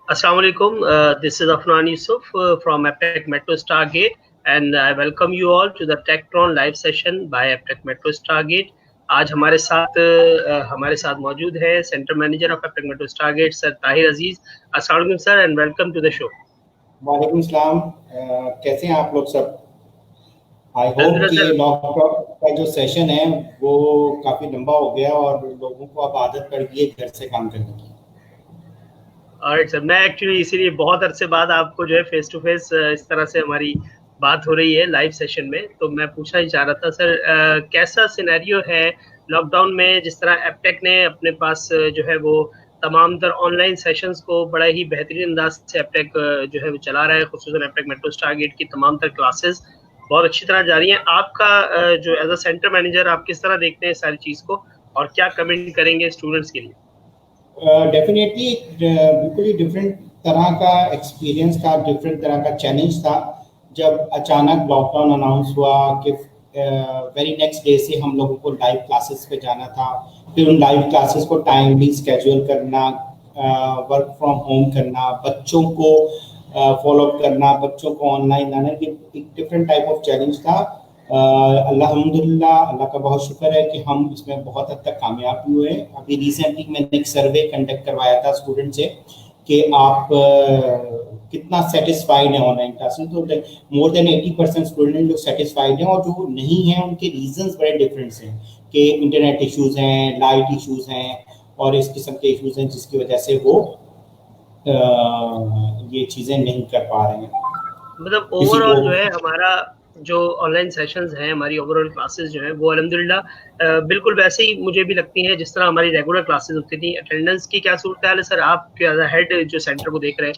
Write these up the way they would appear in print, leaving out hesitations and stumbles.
Assalamu alaikum. This is Afnan Yusuf from Aptech Metro Stargate, and I welcome you all to the TechTron live session by Aptech Metro Stargate. आज हमारे साथ मौजूद है centre manager of Aptech metro stargate sir Tahir Aziz. अस्सलाम वालेकुम sir and welcome to the show. वालेकुम सलाम। कैसे हैं आप लोग सब? आई होप कि लॉकडाउन का जो सेशन है वो काफी लंबा हो गया और लोगों को अब आदत पड़ गई है घर से काम करने की। ऑलराइट सर, मैं एक्चुअली इसीलिए बहुत अरसे बाद आपको जो है फेस टू फेस इस तरह से हमारी बात हो रही है लाइव सेशन में, तो मैं पूछना ही चाह रहा था सर कैसा सिनेरियो है लॉकडाउन में, जिस तरह एप्टेक ने अपने पास जो है वो तमाम तर ऑनलाइन सेशंस को बड़ा ही बेहतरीन अंदाज से एप्टेक जो है वो चला रहा है, खुसूसन एप्टेक मेट्रो स्टारगेट की तमाम तर क्लासेस बहुत अच्छी तरह जा रही हैं। आपका जो एज अ सेंटर मैनेजर आप किस तरह देखते हैं सारी चीज़ को और क्या कमेंट करेंगे स्टूडेंट्स के लिए? डेफिनेटली बिल्कुल ही डिफरेंट तरह का एक्सपीरियंस था, डिफरेंट तरह का चैलेंज था जब अचानक लॉकडाउन अनाउंस हुआ कि वेरी नेक्स्ट डे से हम लोगों को लाइव क्लासेस पे जाना था। फिर उन लाइव क्लासेस को टाइमली स्केड्यूल करना, वर्क फ्रॉम होम करना, बच्चों को फॉलो अप करना, बच्चों को ऑनलाइन लाना, ये एक डिफरेंट टाइप ऑफ चैलेंज था। अल्हम्दुलिल्लाह, अल्लाह का बहुत शुक्र है कि हम इसमें बहुत हद तक कामयाब हुए। अभी रिसेंटली मैंने एक सर्वे कंडक्ट करवाया था स्टूडेंट से कि आप कितना सेटिस्फाइड हैं ऑनलाइन क्लासेस। तो मोर देन 80% स्टूडेंट जो सेटिस्फाइड हैं, और जो नहीं हैं उनके रीजंस बड़े डिफरेंट हैं कि इंटरनेट इश्यूज हैं, लाइट इश्यूज हैं और इस किस्म के इश्यूज हैं जिसकी वजह से वो ये चीज़ें नहीं कर पा रहे हैं। मतलब ओवरऑल जो है हमारा जो ऑनलाइन सेशंस हैं, हमारी ओवरऑल क्लासेस जो है वो अल्हम्दुलिल्लाह बिल्कुल वैसे ही मुझे भी लगती हैं जिस तरह हमारी रेगुलर क्लासेस होती थी। अटेंडेंस की क्या सूरत है सर, आप हेड जो सेंटर को देख रहे हैं?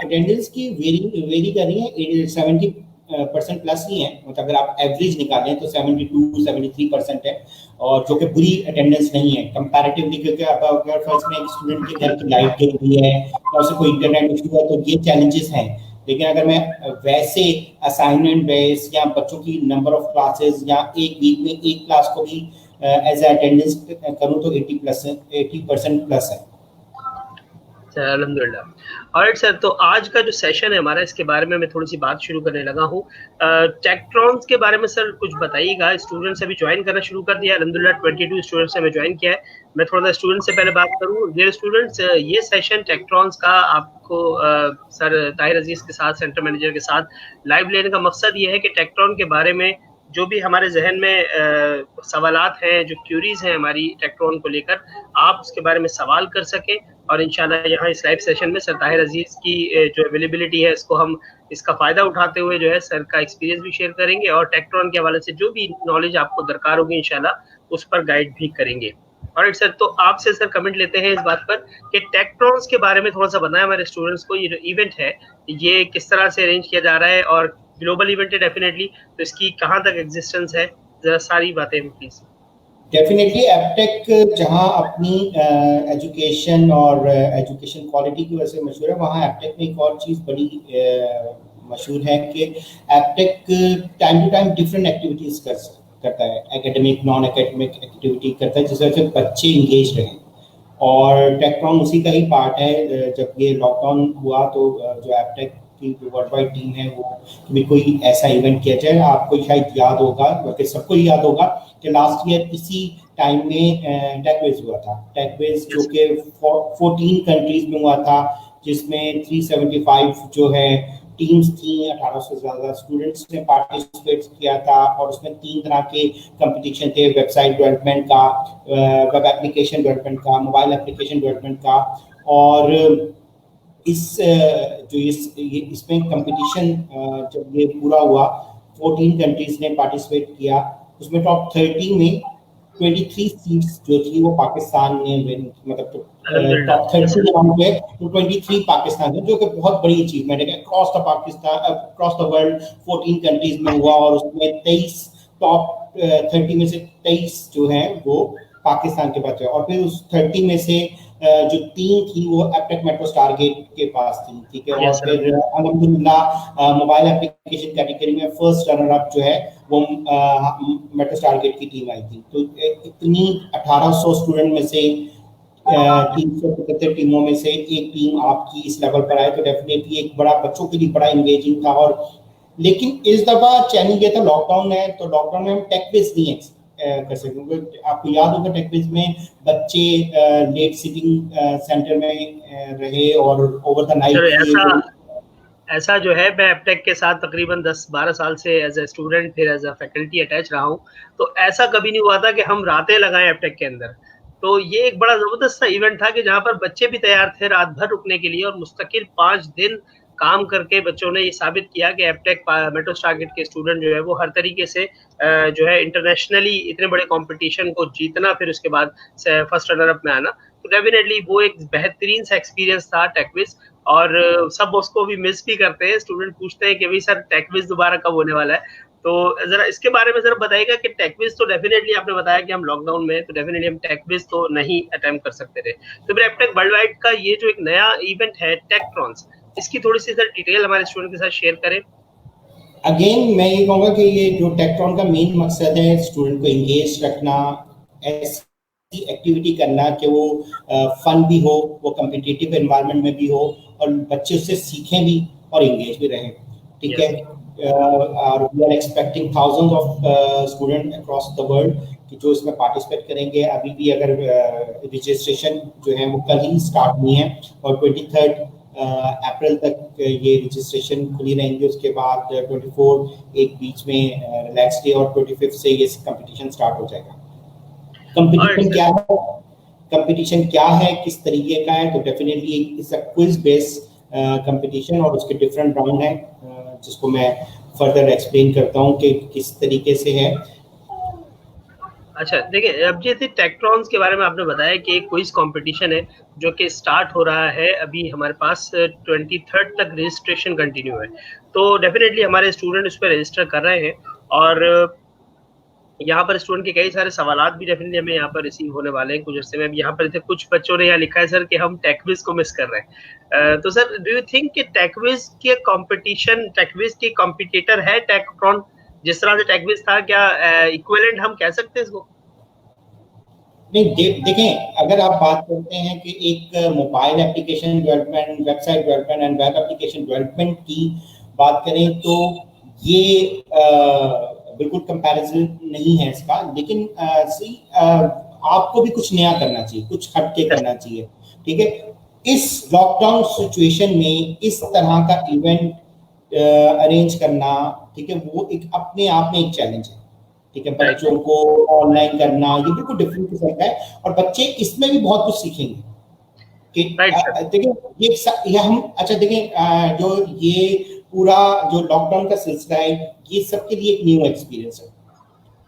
अटेंडेंस की वेरी कर रही है, 70% प्लस ही है। मतलब अगर आप एवरेज निकालें तो 72-73% है, और जो कि बुरी अटेंडेंस नहीं है कंपैरेटिवली, क्योंकि अब अगर फर्स्ट में एक स्टूडेंट के घर की लाइट गई हुई है या उसे कोई इंटरनेट इशू है तो ये चैलेंजेस हैं। लेकिन अगर मैं वैसे असाइनमेंट बेस या बच्चों की नंबर ऑफ क्लासेस या एक वीक में एक क्लास को भी एज अटेंडेंस करूँ तो 80% प्लस है। अल्हम्दुलिल्लाह। ऑलराइट सर, तो आज का जो सेशन है हमारा, इसके बारे में मैं थोड़ी सी बात शुरू करने लगा हूँ। टेक्ट्रॉन्स के बारे में सर कुछ बताइएगा। स्टूडेंट्स अभी ज्वाइन करना शुरू कर दिया, अल्हम्दुलिल्लाह 22 स्टूडेंट्स ने ज्वाइन किया है। मैं थोड़ा सा स्टूडेंट से पहले बात करूँ। डियर स्टूडेंट्स, ये सेशन टेक्ट्रॉन्स का आपको सर ताहिर अजीज के साथ, सेंटर मैनेजर के साथ लाइव लेने का मकसद ये है कि टेक्ट्रॉन के बारे में जो भी हमारे जहन में सवालात हैं, जो क्यूरीज हैं हमारी टेक्ट्रॉन को लेकर, आप उसके बारे में सवाल कर सकें। और इंशाल्लाह यहाँ इस लाइव सेशन में सर ताहिर अजीज की जो अवेलेबिलिटी है, इसको हम इसका फ़ायदा उठाते हुए जो है सर का एक्सपीरियंस भी शेयर करेंगे और टेक्ट्रॉन के हवाले से जो भी नॉलेज आपको दरकार होगी इंशाल्लाह उस पर गाइड भी करेंगे। ऑलराइट सर, तो आपसे सर कमेंट लेते हैं इस बात पर कि टेक्ट्रॉन्स के बारे में थोड़ा सा बताएं हमारे स्टूडेंट्स को। ये जो इवेंट है ये किस तरह से अरेंज किया जा रहा है, और ग्लोबल इवेंट है डेफिनेटली, तो इसकी कहाँ तक एग्जिस्टेंस है, जरा सारी बातें प्लीज। डेफिनेटली एप्टेक जहां अपनी एजुकेशन और एजुकेशन क्वालिटी की वजह से मशहूर है, वहां एप्टेक में एक और चीज़ बड़ी मशहूर है कि Aptech time to time different activities करता है। एकेडमिक, नॉन एकेडमिक एक्टिविटी करता है जिस वजह से बच्चे इंगेज रहें, और टेक्ट्रॉन उसी का ही पार्ट है। जब ये लॉकडाउन हुआ तो जो एप्टेक की जो वर्ल्ड वाइड टीम है वो भी कोई ऐसा इवेंट किया जाए। आपको शायद याद होगा, बल्कि सबको याद होगा कि लास्ट ईयर इसी टाइम में टेकवेज हुआ था। टेकवेज जो कि 14 कंट्रीज में हुआ था, जिसमें 375 जो है टीम्स थी, 1800 से ज़्यादा स्टूडेंट्स ने पार्टिसिपेट किया था। और उसमें 3 तरह के कंपटीशन थे: वेबसाइट डेवलपमेंट का, वेब एप्लीकेशन डेवलपमेंट का, मोबाइल एप्लीकेशन डेवलपमेंट का। और इसमें कंपटीशन जब ये पूरा हुआ, 14 कंट्रीज ने पार्टिसिपेट किया। उसमें टॉप 30 में 23 सीट्स जो थी वो पाकिस्तान ने विन, मतलब टॉप 30 राउंड पे तो 23 पाकिस्तान ने, जो कि बहुत बड़ी अचीवमेंट है। Across the Pakistan, across the world 14 countries में हुआ, और उसमें 23 टॉप 30 में से 23 जो हैं वो पाकिस्तान के पास है। और फिर उस 30 में से जो 3 थी वो एप्टेक मेट्रो स्टारगेट के पास थी, ठीक है। और फिर अल्हम्दुलिल्लाह मोबाइल एप्लीकेशन कैटेगरी में फर्स्ट रनर अप जो है वो मेट्रो स्टारगेट की टीम आई थी। तो इतनी 1800 स्टूडेंट में से 375 टीमों में से एक टीम आपकी इस लेवल पर आए तो डेफिनेटली एक बड़ा बच्चों के लिए बड़ा इंगेजिंग था। और लेकिन इस दफा चैलेंज ये था, लॉकडाउन है तो लॉकडाउन में हम टेक क्विज नहीं कर सकते, क्योंकि आपको याद होगा टेक क्विज में बच्चे लेट सिटिंग सेंटर में रहे और ओवर द नाइट ऐसा जो है, मैं एपटेक के साथ तकरीबन 10-12 साल से एज ए स्टूडेंट फिर एज ए फैकल्टी अटैच रहा हूँ, तो ऐसा कभी नहीं हुआ था कि हम रातें लगाएं एपटेक के अंदर। तो ये एक बड़ा जबरदस्त सा इवेंट था कि जहाँ पर बच्चे भी तैयार थे रात भर रुकने के लिए, और मुस्तकिल 5 दिन काम करके बच्चों ने ये साबित किया कि एपटेक मेट्रो स्टारगेट के स्टूडेंट जो है वो हर तरीके से जो है इंटरनेशनली इतने बड़े कंपटीशन को जीतना, फिर उसके बाद फर्स्ट रनर अप में आना, तो डेफिनेटली वो एक बेहतरीन सा एक्सपीरियंस था टेकविज। और सब उसको भी मिस भी करते हैं, स्टूडेंट पूछते हैं कि भाई सर टेकविज दोबारा कब होने वाला है। तो जरा इसके बारे में जरा बताइएगा कि टेकविज तो डेफिनेटली आपने बताया कि हम लॉकडाउन में, तो डेफिनेटली हम टेकविज तो नहीं अटेम्प्ट कर सकते थे, तो फिर एपटेक वर्ल्ड वाइड का ये जो एक नया इवेंट है टेकट्रॉन्स, इसकी थोड़ी सी सर डिटेल हमारे स्टूडेंट के साथ शेयर करें। अगेन मैं ये कहूँगा कि ये जो टेकट्रॉन का मेन मकसद है स्टूडेंट को इंगेज रखना, ऐसी एक्टिविटी करना कि वो फन भी हो, वो कम्पिटिटिव एनवायरनमेंट में भी हो और बच्चे उससे सीखें भी और इंगेज भी रहें। ठीक है, और we are expecting thousands of student across the world कि जो इसमें पार्टिसिपेट करेंगे। अभी भी अगर रजिस्ट्रेशन जो है वो कल ही स्टार्ट हुई है और 23 अप्रैल तक ये रजिस्ट्रेशन खुली रहेंगी। उसके बाद 24 एक बीच में रिलैक्स डे और 25 से ये कंपटीशन स्टार्ट हो जाएगा। कंपटीशन क्या है, कंपटीशन क्या है, किस तरीके का है, तो definitely it's a quiz based competition और उसके डिफरेंट राउंड हैं जिसको मैं फर्दर एक्सप्लेन करता हूँ कि किस तरीके से है। अच्छा देखिए, अब जैसे टेकट्रॉन्स के बारे में आपने बताया कि एक क्विज कंपटीशन है जो कि स्टार्ट हो रहा है, अभी हमारे पास 23 तक रजिस्ट्रेशन कंटिन्यू है, तो डेफिनेटली हमारे स्टूडेंट उस पर रजिस्टर कर रहे हैं। और यहाँ पर स्टूडेंट के कई सारे सवालात भी डेफिनेटली हमें यहाँ पर रिसीव होने वाले हैं कुछ अर्से में। यहाँ पर थे कुछ बच्चों ने यहाँ लिखा है सर कि हम टेकविज को मिस कर रहे हैं, तो सर डू यू थिंक कि टेकविज के कंपटीशन, टेकविज की कॉम्पिटिटर है टेकट्रॉन, जिस तरह से टेकविज था, क्या इक्विवेलेंट हम कह सकते हैं इसको? नहीं, देखें, अगर आप बात करते हैं कि एक mobile application development, website development and web application development की बात करें तो ये बिल्कुल कंपैरिजन नहीं है इसका, लेकिन आपको भी कुछ नया करना चाहिए, कुछ हटके करना चाहिए। ठीक है, इस लॉकडाउन सिचुएशन में इस तरह का इवेंट अरेंज करना, ठीक है, वो एक अपने आप में एक चैलेंज है। ठीक है, बच्चों को ऑनलाइन करना ये बिल्कुल डिफरेंट किस्म का है और बच्चे इसमें भी बहुत कुछ सीखेंगे कि देखिए ये हम, अच्छा देखें, जो ये पूरा जो लॉकडाउन का सिलसिला है ये सबके लिए एक न्यू एक्सपीरियंस है,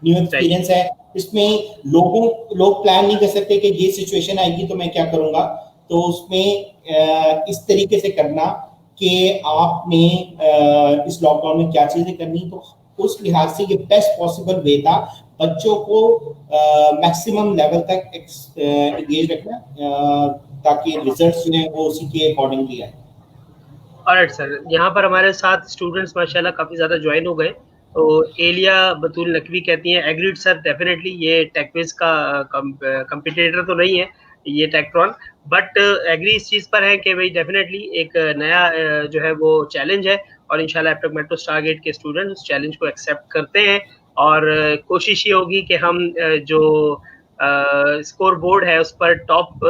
न्यू एक्सपीरियंस है। इसमें लोग प्लान नहीं कर सकते कि ये सिचुएशन आएगी तो मैं क्या करूंगा, तो उसमें इस तरीके से करना कि आपने इस लॉकडाउन में क्या चीजें करनी, तो उस लिहाज से ये बेस्ट पॉसिबल वे था बच्चों को मैक्सिमम लेवल तक एंगेज रखना ताकि रिजल्ट्स जो है वो उसी के अकॉर्डिंगली आए। ऑलराइट सर, यहाँ पर हमारे साथ स्टूडेंट्स माशाल्लाह काफ़ी ज़्यादा ज्वाइन हो गए। तो एलिया बतूल नकवी कहती हैं एग्रीड सर, डेफिनेटली ये टेकविज का कंपिटिटर तो नहीं है ये टेकट्रॉन, बट एग्री इस चीज़ पर है कि भाई डेफिनेटली एक नया जो है वो चैलेंज है, और इंशाल्लाह एपटेक मेट्रो स्टारगेट के स्टूडेंट्स उस चैलेंज को एक्सेप्ट करते हैं। और कोशिश ये होगी कि हम जो स्कोर बोर्ड है उस पर टॉप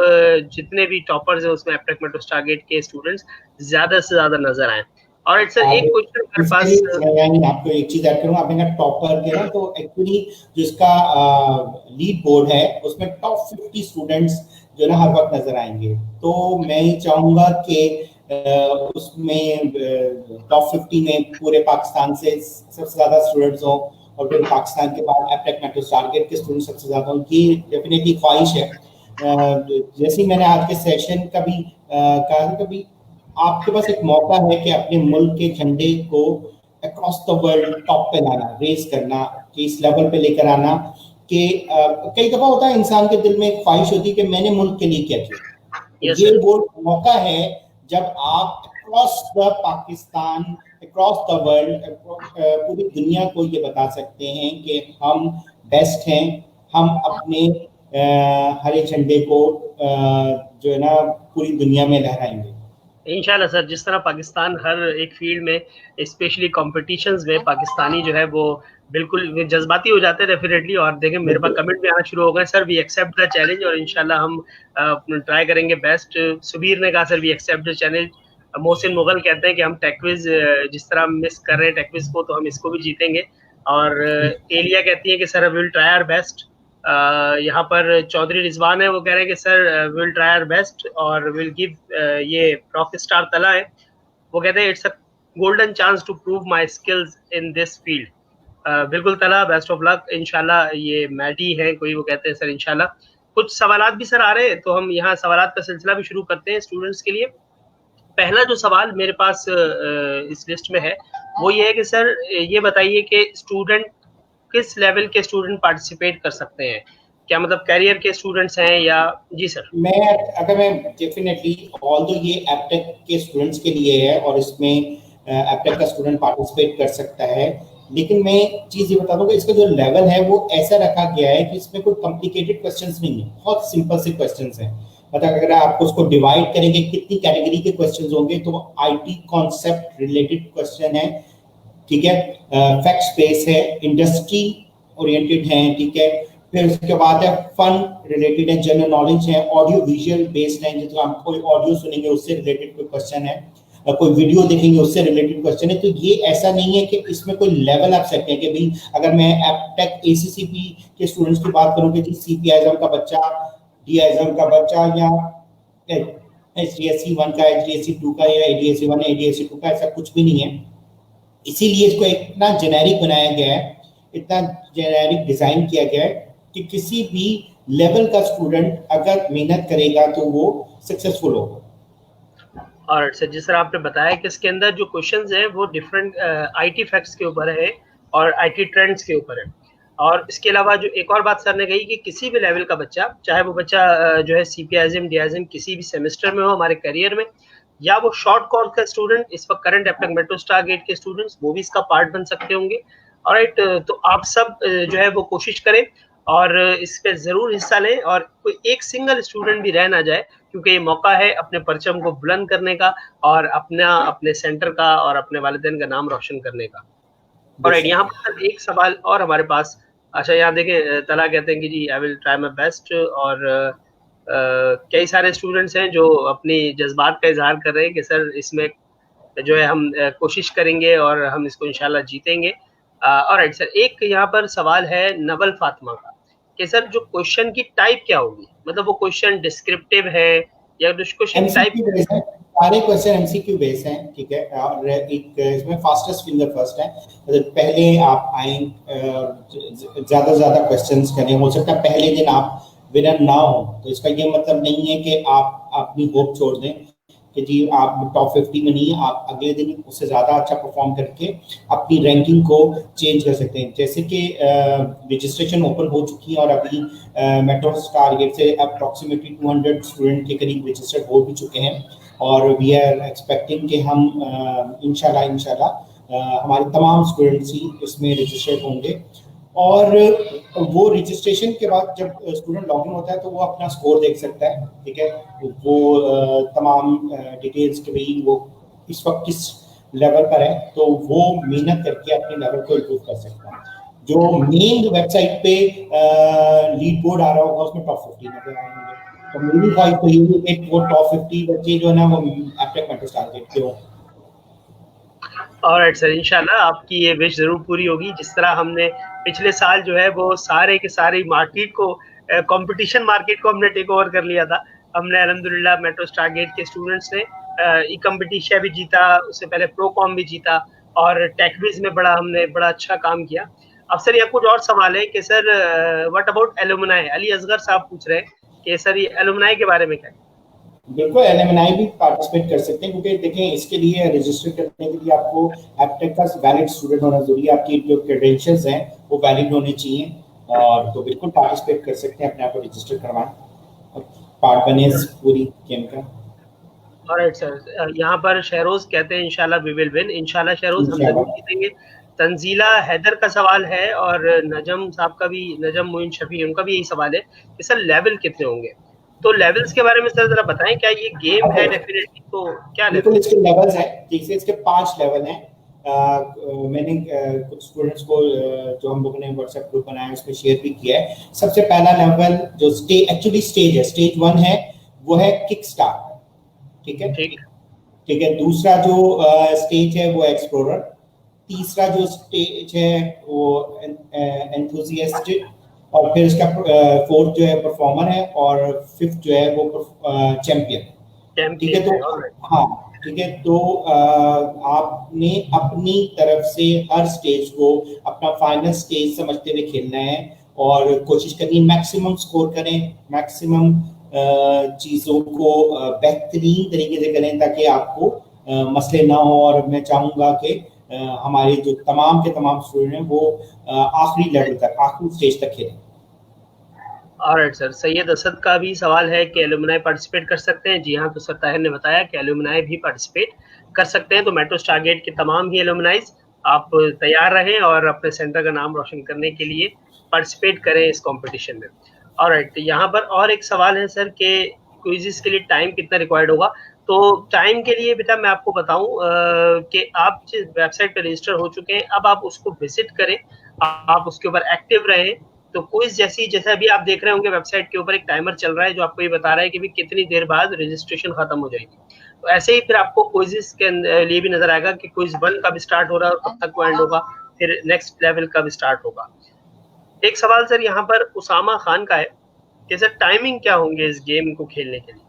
जितने भी टॉपर्स हैं उसमें एपटेक मेट्रो स्टारगेट के स्टूडेंट्स ज्यादा से ज्यादा नजर आए। और एक क्वेश्चन मेरे पास, मैं आपको एक चीज ऐड करूंगा, आपने कहा टॉपर के ना, तो एक्चुअली जिसका लीड बोर्ड है उसमें टॉप 50 स्टूडेंट्स जो ना हर वक्त नजर आएंगे, तो मैं ये चाहूंगा कि उसमें टॉप 50 में पूरे पाकिस्तान से सबसे ज्यादा स्टूडेंट्स हों और फिर पाकिस्तान के बाद एपटेक मेट्रो स्टारगेट के स्टूडेंट सबसे ज्यादा हों, ये डेफिनेटली ख्वाहिश है। जैसे मैंने आज के सेशन का भी कहा था, कभी आपके पास एक मौका है कि अपने मुल्क के झंडे को अक्रॉस द वर्ल्ड टॉप पे लाना, रेस करना, कि इस लेवल पे लेकर आना कि कई दफा होता है इंसान के दिल में एक ख्वाहिश होती है कि मैंने मुल्क के लिए क्या किया। ये वो मौका है जब आप across the Pakistan, across the world, पूरी दुनिया को ये बता सकते हैं कि हम बेस्ट हैं, हम अपने हरे झंडे को जो है ना पूरी दुनिया में लहराएंगे। इंशाल्लाह सर, जिस तरह पाकिस्तान हर एक फील्ड में, स्पेशली कॉम्पिटिशंस में, पाकिस्तानी जो है वो बिल्कुल जज्बाती हो जाते हैं डेफिनेटली। और देखें मेरे पास कमेंट भी आना शुरू हो गए, sir we accept the challenge और इंशाल्लाह हम ट्राई करेंगे बेस्ट। सुबीर ने कहा sir we accept the challenge. Mohsin Mughal कहते हैं कि हम टेक क्विज जिस तरह मिस कर रहे हैं टेक क्विज को, तो हम इसको भी जीतेंगे। और एलिया कहती है कि sir we will try our best. यहाँ पर चौधरी रिजवान है, वो कह रहे हैं कि sir will try our best और विल गिव ये प्रॉफ स्टार तला है, वो कहते हैं it's a golden chance to prove my skills in this field. बिल्कुल तला, बेस्ट ऑफ लक। इंशाल्लाह ये मैडी है कोई, वो कहते हैं सर इंशाल्लाह। कुछ सवालात भी सर आ रहे हैं, तो हम यहाँ सवालात का सिलसिला भी शुरू करते हैं स्टूडेंट्स के लिए। पहला जो सवाल मेरे पास इस लिस्ट में है वो ये है कि सर ये बताइए कि स्टूडेंट किस लेवल के स्टूडेंट पार्टिसिपेट कर सकते हैं? क्या मतलब कैरियर के स्टूडेंट्स हैं या? जी सर। मैं डेफिनेटली ऑल दो ये एप्टेक के स्टूडेंट्स के लिए है और इसमें एप्टेक का स्टूडेंट पार्टिसिपेट कर सकता है, लेकिन मैं चीज ये बता दूं कि इसका जो लेवल है वो ऐसा रखा गया है कि इसमें कोई कॉम्प्लिकेटेड क्वेश्चंस नहीं है, बहुत सिंपल से क्वेश्चंस हैं। मतलब अगर आप उसको डिवाइड करेंगे कितनी कैटेगरी के क्वेश्चंस होंगे, तो आईटी कॉन्सेप्ट रिलेटेड क्वेश्चन है, ठीक है, फैक्ट बेस है, इंडस्ट्री ओरिएंटेड है, ठीक है, फिर उसके बाद है फन रिलेटेड है, जनरल नॉलेज है, ऑडियो विजुअल बेस्ड है, जैसे आप कोई ऑडियो सुनेंगे उससे रिलेटेड कोई क्वेश्चन है, कोई वीडियो देखेंगे उससे रिलेटेड क्वेश्चन है। तो ये ऐसा नहीं है कि इसमें कोई लेवल आप सेट करें कि भाई अगर मैं एप्टेक एसीसीपी के स्टूडेंट्स की बात करूं कि जी सीपीआईएम का बच्चा, डीआईएम का बच्चा या एचडीएससी 1 का, एचडीएससी 2 का या एडीएससी 1 एडीएससी 2 का, ऐसा कुछ भी नहीं है। इसीलिए इसको इतना जेनेरिक बनाया गया है, इतना जेनेरिक डिजाइन किया गया है कि किसी भी लेवल का स्टूडेंट अगर मेहनत करेगा तो वो सक्सेसफुल होगा। और सर जिस तरह आपने बताया कि इसके अंदर जो क्वेश्चंस हैं वो डिफरेंट आईटी फैक्ट्स के ऊपर है और आईटी ट्रेंड्स के ऊपर है। और इसके अलावा जो एक और बात सर ने कही कि किसी भी लेवल का बच्चा, चाहे वो बच्चा जो है सीपीआईएम डीआईएम किसी भी सेमेस्टर में हो हमारे करियर में, या वो शॉर्ट कोर्स का स्टूडेंट, इस वक्त current Aptech metro star gate के स्टूडेंट्स, वो भी इसका पार्ट बन सकते होंगे। ऑलराइट, तो आप सब जो है वो कोशिश करें और इस पे जरूर हिस्सा लें और कोई एक सिंगल स्टूडेंट भी रह ना जाए, क्योंकि ये मौका है अपने परचम को बुलंद करने का और अपने सेंटर का और अपने वालिदैन का नाम रोशन करने का। और यहाँ पर एक सवाल और हमारे पास, अच्छा यहाँ देखें तला कहते हैं कि जी I will try my best, और कई सारे स्टूडेंट्स हैं जो अपनी जज्बात का इजहार कर रहे हैं कि सर इसमें जो है हम कोशिश करेंगे और हम इसको इंशाल्लाह जीतेंगे। ऑलराइट सर, एक यहाँ पर सवाल है नवल फातिमा का कि सर जो क्वेश्चन की टाइप क्या होगी, मतलब वो क्वेश्चन डिस्क्रिप्टिव है या क्वेश्चन टाइप? सारे क्वेश्चन एमसीक्यू बेस हैं, ठीक है, और एक इसमें फास्टेस्ट फिंगर फर्स्ट है, मतलब पहले आप आए ज्यादा से ज्यादा क्वेश्चंस करें, हो सकता है पहले दिन आप विनर ना हो, तो इसका ये मतलब नहीं है कि आप अपनी होप छोड़ दें कि जी आप टॉप 50 में नहीं है, आप अगले दिन उससे ज़्यादा अच्छा परफॉर्म करके अपनी रैंकिंग को चेंज कर सकते हैं। जैसे कि रजिस्ट्रेशन ओपन हो चुकी है और अभी मेट्रो स्टार गेट से अप्रॉक्सीमेटली 200 स्टूडेंट के करीब रजिस्टर्ड हो भी चुके हैं और वी आर एक्सपेक्टिंग कि हम इंशाल्लाह हमारे तमाम स्टूडेंट्स ही इसमें रजिस्टर्ड होंगे। और वो रजिस्ट्रेशन के बाद जब स्टूडेंट लॉगिन होता है तो वो अपना स्कोर देख सकता है, ठीक है, वो तमाम डिटेल्स के भाई वो इस वक्त किस लेवल पर है, तो वो मेहनत करके अपने लेवल को इम्प्रूव कर सकता है। जो मेन वेबसाइट पे लीड बोर्ड आ रहा होगा उसमें टॉप 50 नजर आएंगे, तो मेरी ख्वाहिश तो यही है कि वो टॉप 50 बच्चे जो है ना वो एप्टेक मेट्रो स्टार गेट के हों। ऑलराइट सर, इंशाल्लाह आपकी ये विश जरूर पूरी होगी। जिस तरह हमने पिछले साल जो है वो सारे के सारी मार्केट को, कंपटीशन मार्केट को हमने टेक ओवर कर लिया था। हमने अल्हम्दुलिल्लाह मेट्रो स्टार गेट के स्टूडेंट्स ने ई कॉम्पिटिशन भी जीता, उससे पहले प्रो कॉम भी जीता और टेकविज में हमने बड़ा अच्छा काम किया। अब सर यहाँ कुछ और सवाल है कि sir what about alumni? Ali Asgar साहब पूछ रहे हैं कि सर ये एलुमनाई के बारे में क्या? बिल्कुल एलुमनाई भी पार्टिसिपेट कर सकते हैं, क्योंकि देखें इसके लिए रजिस्टर करने के लिए आपको एप्टेक का वैलिड स्टूडेंट होना जरूरी है, आपकी जो क्रेडेंशियल्स हैं वो वैलिड होने चाहिए, और तो बिल्कुल पार्टिसिपेट कर सकते हैं, अपने आप को रजिस्टर करवाएं और पार्ट बने इस पूरी गेम का। ऑलराइट सर, यहाँ पर शहरोज कहते हैं इंशाल्लाह वी विल विन। इंशाल्लाह शहरोज हम जरूर जीतेंगे। तंजीला हैदर का सवाल है और नजम साहब का भी, नजम मोइन शफी, उनका भी यही सवाल है कि सर लेवल कितने होंगे। तो लेवल्स के बारे में सर जरा बताएं, क्या ये गेम है डेफिनेटली, तो क्या बिल्कुल लेवल? इसके लेवल्स हैं, जैसे इसके 5 लेवल हैं। मैंने कुछ स्टूडेंट्स को जो हम लोगों ने व्हाट्सएप ग्रुप बनाया है उसमें शेयर भी किया है। सबसे पहला लेवल जो एक्चुअली स्टेज है, स्टेज 1 है, वो है किक स्टार्ट। ठीक है, ठीक। ठीक है। दूसरा जो स्टेज है वो एक्सप्लोरर। तीसरा जो स्टेज है वो एंथुजियास्ट। और फिर उसका फोर्थ जो है परफॉर्मर है, और फिफ्थ जो है वो चैंपियन। ठीक है, चैंपियन तो है, ऑलराइट। हाँ, ठीक है। तो आपने अपनी तरफ से हर स्टेज को अपना फाइनल स्टेज समझते हुए खेलना है, और कोशिश करनी मैक्सिमम स्कोर करें, मैक्सिमम चीज़ों को बेहतरीन तरीके से करें ताकि आपको मसले ना हो। और मैं चाहूँगा कि हमारे जो तमाम के तमाम स्टूडेंट हैं वो आखिरी लेवल तक, आखिरी स्टेज तक खेलें। ऑलराइट सर, सैयद असद का भी सवाल है कि एलुमनाई पार्टिसिपेट कर सकते हैं? जी हाँ, तो सर ताहिर ने बताया कि एलुमनाई भी पार्टिसिपेट कर सकते हैं। तो मेट्रो स्टारगेट के तमाम ही एलुमनाइज आप तैयार रहें और अपने सेंटर का नाम रोशन करने के लिए पार्टिसिपेट करें इस कंपटीशन में। ऑलराइट, यहाँ पर और एक सवाल है सर कि क्विज़ेस के लिए टाइम कितना रिक्वायर्ड होगा? तो टाइम के लिए बेटा मैं आपको बताऊं कि आप जिस वेबसाइट पर रजिस्टर हो चुके हैं, अब आप उसको विजिट करें, आप उसके ऊपर एक्टिव रहें। तो क्विज जैसे अभी आप देख रहे होंगे वेबसाइट के ऊपर एक टाइमर चल रहा है जो आपको ये बता रहा है कि भी कितनी देर बाद रजिस्ट्रेशन खत्म हो जाएगी। तो ऐसे ही फिर आपको क्विज़ेस के लिए भी नजर आएगा कि क्विज 1 कब स्टार्ट हो रहा है और कब तक वो एंड होगा, फिर नेक्स्ट लेवल कब स्टार्ट होगा। एक सवाल सर यहाँ पर उसामा खान का है कि सर टाइमिंग क्या होंगे इस गेम को खेलने के लिए?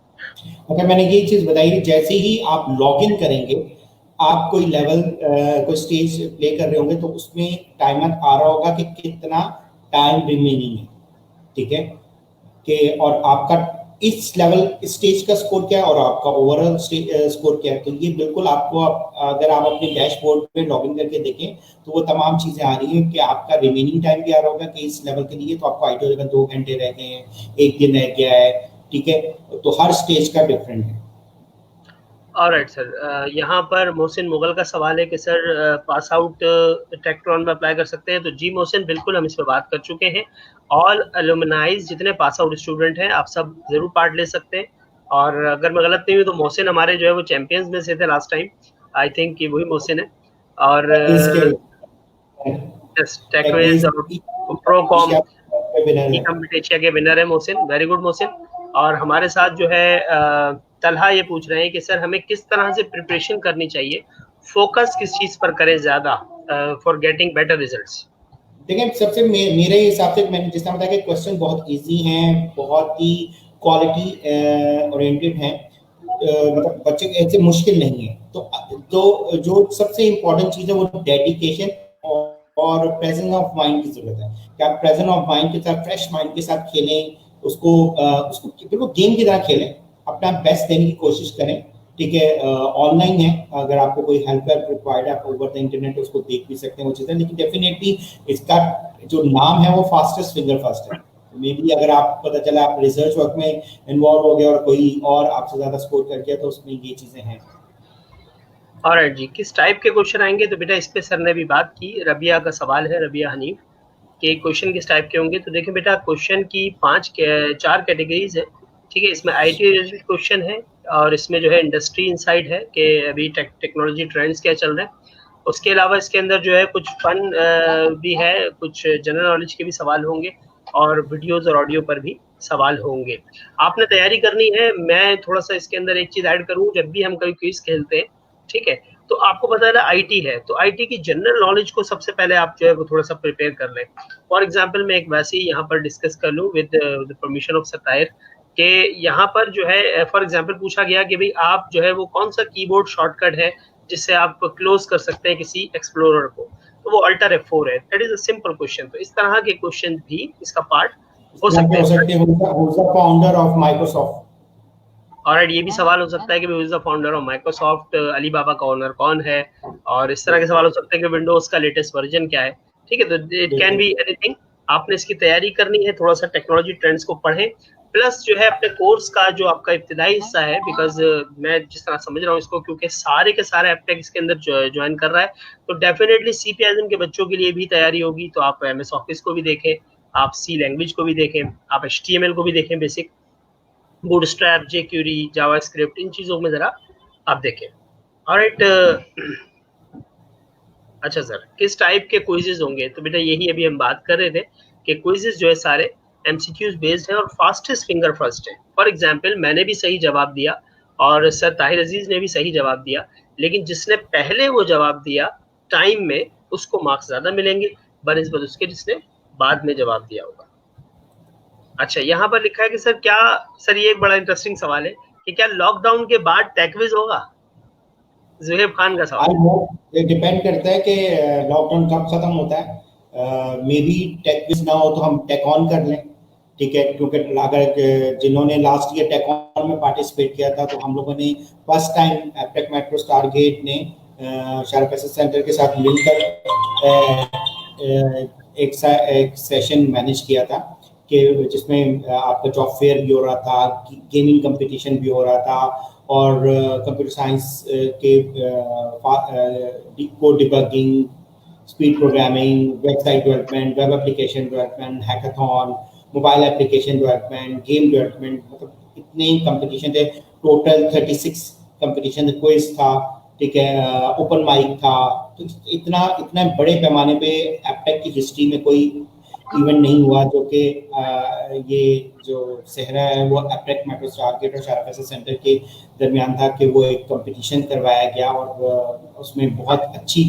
अच्छा, मैंने ये चीज बताई कि जैसे ही आप लॉग इन करेंगे, आप कोई लेवल कोई स्टेज प्ले कर रहे होंगे तो उसमें टाइमर आ रहा होगा कि कितना टाइम रिमेनिंग है। ठीक है, कि और आपका इस लेवल स्टेज का स्कोर क्या है और आपका ओवरऑल स्कोर क्या है। तो ये बिल्कुल आपको अगर आप अपने डैशबोर्ड पे लॉगिन करके देखें तो वो तमाम चीजें आ रही हैं कि आपका रिमेनिंग टाइम भी आ रहा होगा कि इस लेवल के लिए तो आपको आइडिया होगा 2 घंटे रह गए हैं, 1 दिन रह गया है। ठीक है, तो हर स्टेज का डिफरेंट है। ऑलराइट सर, यहाँ पर मोहसिन मुगल का सवाल है कि सर पास आउट टेक्ट्रॉन में अप्लाई कर सकते हैं? तो जी मोहसिन, बिल्कुल हम इस पर बात कर चुके हैं। ऑल एलुमनाइज जितने पास आउट स्टूडेंट हैं आप सब जरूर पार्ट ले सकते हैं। और अगर मैं गलत नहीं हूँ तो मोहसिन हमारे जो है वो चैंपियंस में से थे लास्ट टाइम, आई थिंक कि वही मोहसिन है। और इसके टेकवेज और प्रोकॉम विनर ई है। कम्पिटिशिया के विनर है मोहसिन, वेरी गुड मोहसिन। और हमारे साथ जो है तलहा ये पूछ रहे हैं कि सर हमें किस तरह से प्रिपरेशन करनी चाहिए, फोकस किस चीज पर करें ज्यादा फॉर गेटिंग बेटर रिजल्ट्स? देखिए, सबसे मेरे हिसाब से मैंने जिस तरह बताया कि क्वेश्चन बहुत इजी हैं, बहुत ही क्वालिटी ओरिएंटेड हैं। मतलब बच्चे के ऐसे मुश्किल नहीं है। तो जो सबसे इम्पोर्टेंट चीज़ है वो डेडिकेशन और प्रेजेंस ऑफ माइंड की जरूरत है कि आप प्रेजेंस ऑफ माइंड के साथ, फ्रेश माइंड के साथ खेलें। उसको बिल्कुल गेम की तरह खेलें, अपना बेस्ट देने की कोशिश करें। ठीक है, ऑनलाइन है, अगर आपको कोई हेल्प रिक्वायर्ड है आप ओवर द इंटरनेट उसको देख भी सकते हैं वो चीज़ें। लेकिन डेफिनेटली इसका जो नाम है वो फास्टेस्ट फिंगर फर्स्ट है। मे बी अगर आप पता चला आप रिसर्च वर्क में इन्वॉल्व हो गए और कोई और आपसे ज्यादा स्कोर कर गया तो उसमें ये चीजें हैं। ऑलराइट जी, किस टाइप के क्वेश्चन आएंगे? तो बेटा इस पे सर ने भी बात की। रबिया का सवाल है, रबिया हनीफ, कि क्वेश्चन किस टाइप के होंगे? तो देखिए बेटा, क्वेश्चन की 4 कैटेगरीज है। ठीक है, इसमें आईटी रिलेटेड क्वेश्चन है, और इसमें जो है इंडस्ट्री इनसाइड है कि अभी टेक्नोलॉजी ट्रेंड्स क्या चल रहे हैं। उसके अलावा इसके अंदर जो है कुछ फन भी है, कुछ जनरल नॉलेज के भी सवाल होंगे, और वीडियोस और ऑडियो पर भी सवाल होंगे। आपने तैयारी करनी है। मैं थोड़ा सा इसके अंदर एक चीज ऐड करूँ, जब भी हम कोई क्विज खेलते हैं, ठीक है, तो आपको पता है आईटी है, तो आईटी की जनरल नॉलेज को सबसे पहले आप जो है वो थोड़ा सा प्रिपेयर कर लें। फॉर एग्जांपल मैं एक वैसे ही यहाँ पर डिस्कस कर लूँ विद द परमिशन ऑफ सतायर, कि यहाँ पर जो है फॉर एग्जांपल पूछा गया कि भाई आप जो है वो कौन सा कीबोर्ड शॉर्टकट है जिससे आप क्लोज कर सकते हैं किसी एक्सप्लोरर को? तो वो अल्टर F4 है। That is a simple question. तो इस तरह के क्वेश्चन भी इसका पार्ट हो सकते हो हैं। सकते हैं, फाउंडर ऑफ माइक्रोसॉफ्ट। और ये भी सवाल हो सकता है कि the founder of Microsoft, Alibaba का ओनर कौन है, और इस तरह के सवाल हो सकते हैं कि विंडोज का लेटेस्ट वर्जन क्या है। ठीक है, तो इट कैन बिल्कुल। Be anything. आपने इसकी तैयारी करनी है, थोड़ा सा टेक्नोलॉजी ट्रेंड्स को पढ़ें, प्लस जो है अपने कोर्स का जो आपका इब्तिदाई हिस्सा है, बिकॉज मैं जिस तरह समझ रहा हूँ इसको, क्योंकि सारे के सारे एपटेक इसके अंदर ज्वाइन कर रहा है, तो डेफिनेटली सीपीआईएम के बच्चों के लिए भी तैयारी होगी। तो आप एमएस ऑफिस को भी देखें, आप सी लैंग्वेज को भी देखें, आप एचटीएमएल को भी देखें, बेसिक बूटस्ट्रैप, जेक्यूरी, जावास्क्रिप्ट, इन चीजों में जरा आप देखें। ऑलराइट। अच्छा सर, किस टाइप के क्विजेज होंगे? तो बेटा यही अभी हम बात कर रहे थे कि क्विजेज जो है सारे एमसीक्यूज बेस्ड है और फास्टेस्ट फिंगर फर्स्ट है। फॉर एग्जांपल मैंने भी सही जवाब दिया और सर ताहिर अजीज ने भी सही जवाब दिया, लेकिन जिसने पहले वो जवाब दिया टाइम में उसको मार्क्स ज्यादा मिलेंगे बनिस्बत उसके जिसने बाद में जवाब दिया होगा। अच्छा, यहाँ पर लिखा है कि सर ये एक बड़ा इंटरेस्टिंग सवाल है कि क्या लॉकडाउन के बाद टेकविज होगा? जुहेब खान का सवाल। ये डिपेंड करता है कि लॉकडाउन कब खत्म होता है। मे बी टेक विज ना हो तो हम टेक ऑन कर लें, ठीक है, क्योंकि अगर जिन्होंने लास्ट ईयर टेक ऑन में पार्टिसिपेट किया था तो हम लोगों ने first time Aptech metro star gate ने शारफ एसेस सेंटर के साथ मिलकर एक सेशन मैनेज किया था कि जिसमें आपका जॉब फेयर भी हो रहा था, गेमिंग कंपटीशन भी हो रहा था और कंप्यूटर साइंस के code debugging, speed programming, website development, web application development, hackathon, mobile application development, game development, मतलब इतने कंपटीशन थे। टोटल 36 कंपटीशन, क्विज था, ठीक है, ओपन माइक था। तो इतना बड़े पैमाने पे एपटेक की हिस्ट्री में कोई इवेंट नहीं हुआ जो कि ये जो सहरा है वो एपटेक मेट्रो स्टार गेट और शारफ एसेस सेंटर के दरमियान था कि वो एक कंपटीशन करवाया गया और उसमें बहुत अच्छी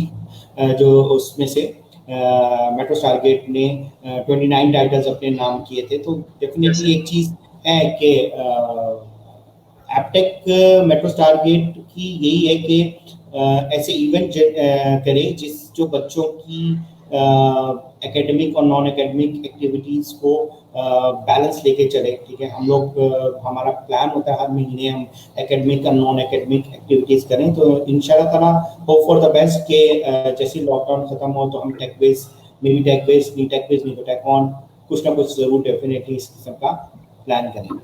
जो उसमें से मेट्रो स्टार गेट ने 29 टाइटल्स अपने नाम किए थे। तो डेफिनेटली एक चीज़ है कि एपटेक मेट्रो स्टार गेट की यही है कि ऐसे इवेंट करे जो बच्चों की एकेडमिक और नॉन एकेडमिक एक्टिविटीज को बैलेंस लेके चले, ठीक है। हम लोग हमारा प्लान होता है हर महीने हम एकेडमिक और नॉन एकेडमिक एक्टिविटीज करें, तो इंशाल्लाह ताला होप फॉर द बेस्ट के जैसे लॉकडाउन खत्म हो तो हम tech base, maybe tech base नहीं तो टेक ऑन, कुछ ना कुछ जरूर डेफिनेटली इस किस्म का प्लान करेंगे।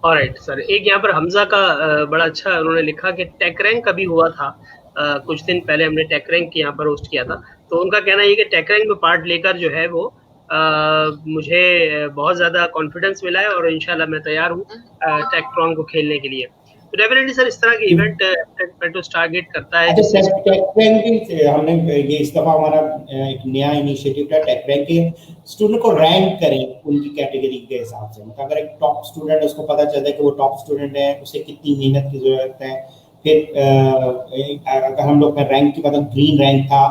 ऑलराइट सर, एक यहाँ पर हमजा का बड़ा अच्छा उन्होंने लिखा कि टेक रैंक कभी हुआ था, कुछ दिन पहले हमने टेक रैंक यहाँ पर होस्ट किया था। तो उनका कहना ये कि टेक रैंक में पार्ट लेकर जो है वो मुझे बहुत ज़्यादा कॉन्फिडेंस मिला है और इंशाल्लाह मैं तैयार हूँ टेक्ट्रॉन को खेलने के लिए। तो डेफिनेटली सर इस तरह के इवेंट मेट्रो स्टार गेट करता है। अच्छा, टेक रैंकिंग से हमने ये इस दफा हमारा एक नया इनिशिएटिव था, टेक रैंकिंग, स्टूडेंट को रैंक करें उनकी कैटेगरी के हिसाब से। मतलब अगर एक टॉप स्टूडेंट है उसको पता चलता है कि वो टॉप स्टूडेंट है, उसे कितनी मेहनत की जरूरत है। फिर अगर हम लोग का रैंक की मतलब ग्रीन रैंक था,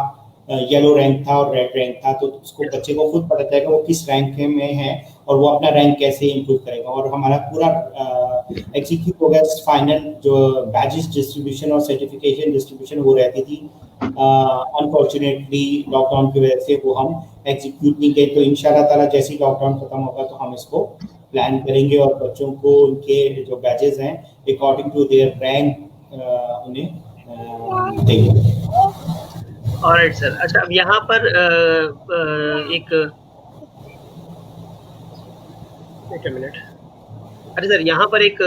येलो रैंक था और रेड रैंक था, तो उसको बच्चे को खुद पता चलेगा वो किस रैंक में है और वो अपना रैंक कैसे इम्प्रूव करेगा। और हमारा पूरा एग्जीक्यूट हो गया। फाइनल जो बैजेस डिस्ट्रीब्यूशन और सर्टिफिकेशन डिस्ट्रीब्यूशन हो रहती थी, अनफॉर्चुनेटली लॉकडाउन की वजह से वो हम एग्जीक्यूट नहीं गए। तो इंशाल्लाह ताला जैसे ही लॉकडाउन खत्म होगा तो हम इसको प्लान करेंगे और बच्चों को उनके जो बैजेस हैं अकॉर्डिंग टू देयर रैंक उन्हें देंगे। Alright sir. अच्छा, अब यहाँ पर एक मिनट। अच्छा सर, यहाँ पर एक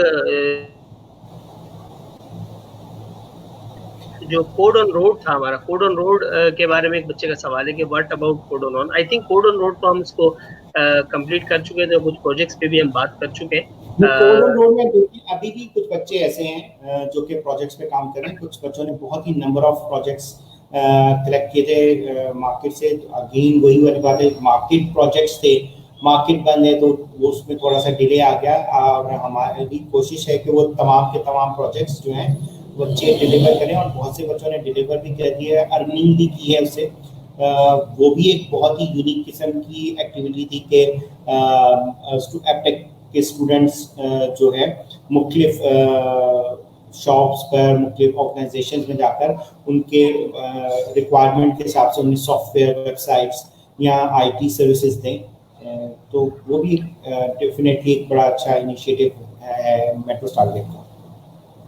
जो कोड ऑन रोड था हमारा, कोड ऑन रोड के बारे में एक बच्चे का सवाल है कि what about code on. I think code on road तो हम इसको कंप्लीट कर चुके थे, कुछ प्रोजेक्ट्स पे भी हम बात कर चुके हैं। कोड ऑन रोड में अभी भी कुछ बच्चे ऐसे हैं जो कि प्रोजेक्ट्स पे काम कर रहे हैं। कुछ बच्चों ने बहुत ही नंबर ऑफ प्रोजेक्ट्स कलेक्ट किए थे मार्केट से। अगेन वही वाली बात है, मार्केट प्रोजेक्ट्स थे, मार्केट बंद है तो वो उसमें थोड़ा सा डिले आ गया। और हमारी भी कोशिश है कि वो तमाम के तमाम प्रोजेक्ट्स जो हैं बच्चे डिलीवर करें और बहुत से बच्चों ने डिलीवर भी कर दिया है, अर्निंग भी की है उससे। वो भी एक बहुत ही यूनिक किस्म की एक्टिविटी थी कि एपटेक के स्टूडेंट्स जो है मुख्तलिफ शॉप्स पर, मुख्तलिफ ऑर्गेनाइजेशन में जाकर उनके रिक्वायरमेंट के हिसाब से उन्हें सॉफ्टवेयर, वेबसाइट्स या आईटी सर्विसेज दें। तो वो भी डेफिनेटली एक बड़ा अच्छा इनिशिएटिव है मेट्रो स्टार गेट का।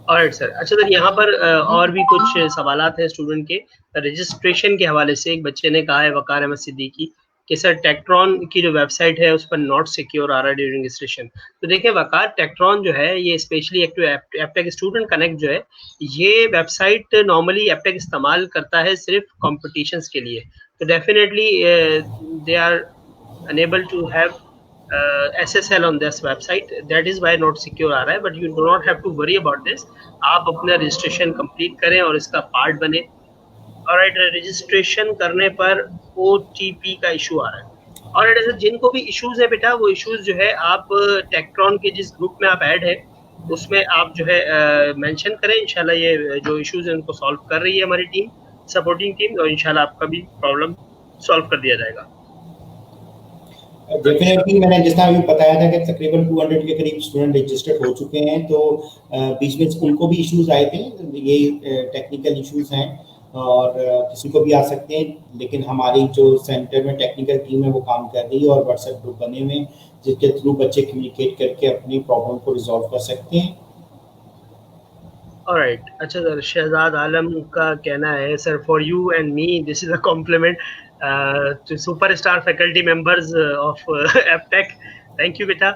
Alright sir. अच्छा सर, यहाँ पर और भी कुछ सवालात हैं स्टूडेंट के रजिस्ट्रेशन के हवाले से। एक बच्चे ने कहा है, वकार अहमद सिद्दीकी, कि सर टेक्ट्रॉन की जो वेबसाइट है उस पर नॉट सिक्योर आ रहा है ड्यूरिंग रजिस्ट्रेशन। तो देखिए वकार, टेक्ट्रॉन जो है ये स्पेशली एप्टेक स्टूडेंट कनेक्ट जो है, ये वेबसाइट नॉर्मली एप्टेक इस्तेमाल करता है सिर्फ कॉम्पिटिशन्स के लिए। तो definitely they are unable to have SSL on this website, that is why not secure आ रहा है, but you do not have to worry about this। आप अपना रजिस्ट्रेशन कंप्लीट करें और इसका पार्ट बने। ऑलराइट, रजिस्ट्रेशन करने पर OTP का इशू आ रहा है। और ऐसे जिनको भी इश्यूज है बेटा, वो इश्यूज जो है आप टेक्ट्रॉन के जिस ग्रुप में आप ऐड है उसमें आप जो है मेंशन करें। इंशाल्लाह ये जो इश्यूज है उनको सॉल्व कर रही है हमारी टीम, सपोर्टिंग टीम, और इंशाल्लाह आपका भी प्रॉब्लम सॉल्व कर दिया जाएगा। डेफिनेटली मैंने जिस तरह अभी बताया था कि तकरीबन 200 के करीब स्टूडेंट रजिस्टर्ड हो चुके हैं, तो बीच में उनको भी इश्यूज आए थे, ये टेक्निकल इश्यूज हैं और किसी को भी आ सकते हैं, लेकिन हमारी जो सेंटर में टेक्निकल टीम है वो काम कर रही है और व्हाट्सएप ग्रुप बने हुए हैं जिसके थ्रू बच्चे कम्युनिकेट करके अपनी प्रॉब्लम को रिजॉल्व कर सकते हैं। ऑलराइट, अच्छा सर, शहजाद आलम का कहना है sir, for you and me this is a compliment to superstar faculty members of Aptech. Thank you बेटा।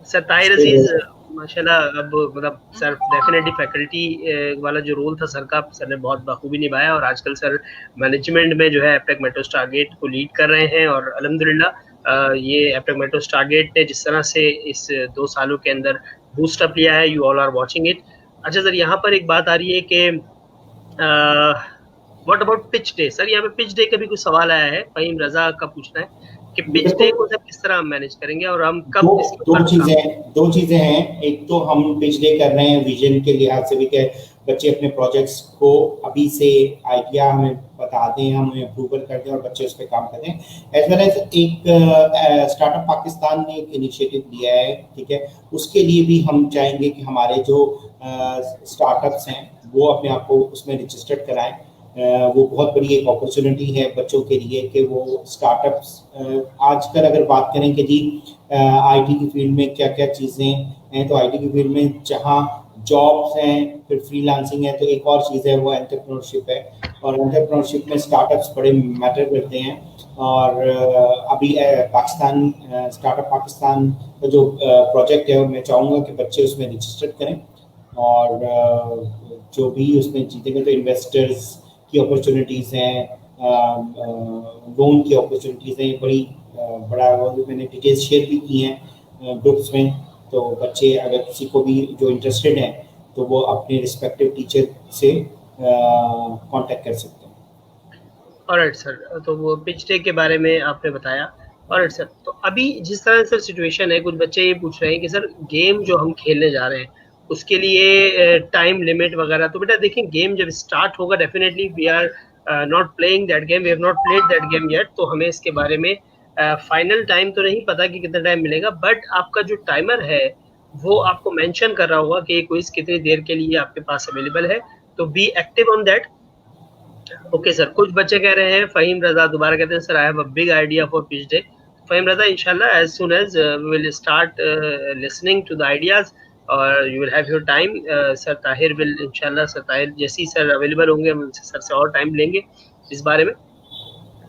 सर ताहिर अजीज माशाल्लाह, अब मतलब सर डेफिनेटली फैकल्टी वाला जो रोल था सर का, सर ने बहुत बखूबी निभाया और आजकल सर मैनेजमेंट में जो है एप्टेक मेट्रो स्टारगेट को लीड कर रहे हैं। और अल्हम्दुलिल्लाह ये एप्टेक मेट्रो स्टारगेट ने जिस तरह से इस 2 सालों के अंदर बूस्ट अप लिया है, you all are watching it. अच्छा सर, यहाँ पर एक बात आ रही है कि what about pitch day? Sir यहाँ पे पिच डे का भी कुछ सवाल आया है, फहीम रजा का पूछना है कि पिच डे को सर किस तरह हम मैनेज करेंगे और हम कब दो चीजें हैं। एक तो हम पिच डे कर रहे हैं विजन के लिहाज से भी कि बच्चे अपने प्रोजेक्ट्स को अभी से आइडिया हमें बता दें, हम उन्हें अप्रूवल कर दें और बच्चे उस पर काम करें। एज वेल एज एक स्टार्टअप पाकिस्तान ने एक इनिशिएटिव लिया है, ठीक है, उसके लिए भी हम चाहेंगे कि हमारे जो स्टार्टअप्स हैं वो अपने आप को उसमें रजिस्टर्ड कराएं। वो बहुत बड़ी एक अपॉर्चुनिटी है बच्चों के लिए कि वो स्टार्टअप्स आजकल अगर बात करें कि जी आईटी की फील्ड में क्या क्या चीज़ें हैं, तो आईटी की फील्ड में जहाँ जॉब्स हैं, फिर फ्रीलांसिंग है, तो एक और चीज़ है वो एंटरप्रेन्योरशिप है। और एंटरप्रेन्योरशिप में स्टार्टअप्स बड़े मैटर करते हैं। और अभी पाकिस्तान स्टार्टअप पाकिस्तान का जो प्रोजेक्ट है मैं चाहूँगा कि बच्चे उसमें रजिस्टर्ड करें और जो भी उसमें जीतेंगे तो इन्वेस्टर्स की अपॉर्चुनिटीज़ हैं, लोन की अपॉर्चुनिटीज़ हैं, बड़ी बड़ा मैंने डिटेल्स शेयर भी की हैं ग्रुप्स में। तो बच्चे अगर किसी को भी जो इंटरेस्टेड हैं तो वो अपने रिस्पेक्टिव टीचर से कांटेक्ट कर सकते हैं। ऑलराइट सर, तो वो पिच डे के बारे में आपने बताया। ऑलराइट सर, तो अभी जिस तरह से सिचुएशन है, कुछ बच्चे ये पूछ रहे हैं कि सर गेम जो हम खेलने जा रहे हैं उसके लिए टाइम लिमिट वगैरह, तो बेटा देखिए गेम जब स्टार्ट होगा definitely we are not playing that game, we have not played that game yet, तो हमें इसके बारे में फाइनल टाइम तो नहीं पता कि कितना टाइम मिलेगा, बट आपका जो टाइमर है वो आपको मेंशन कर रहा होगा कि क्विज कितनी देर के लिए आपके पास अवेलेबल है, तो be active on that. Okay sir, कुछ बच्चे कह रहे हैं, फहीम रजा दोबारा कहते हैं sir I have a big idea for pitch day. Faheem Raza, इंशाल्लाह as soon as we will start listening to the ideas और you will have your time. Sir Tahir will इंशाल्लाह, सर ताहिर जैसे ही सर अवेलेबल होंगे हम सर से और टाइम लेंगे इस बारे में।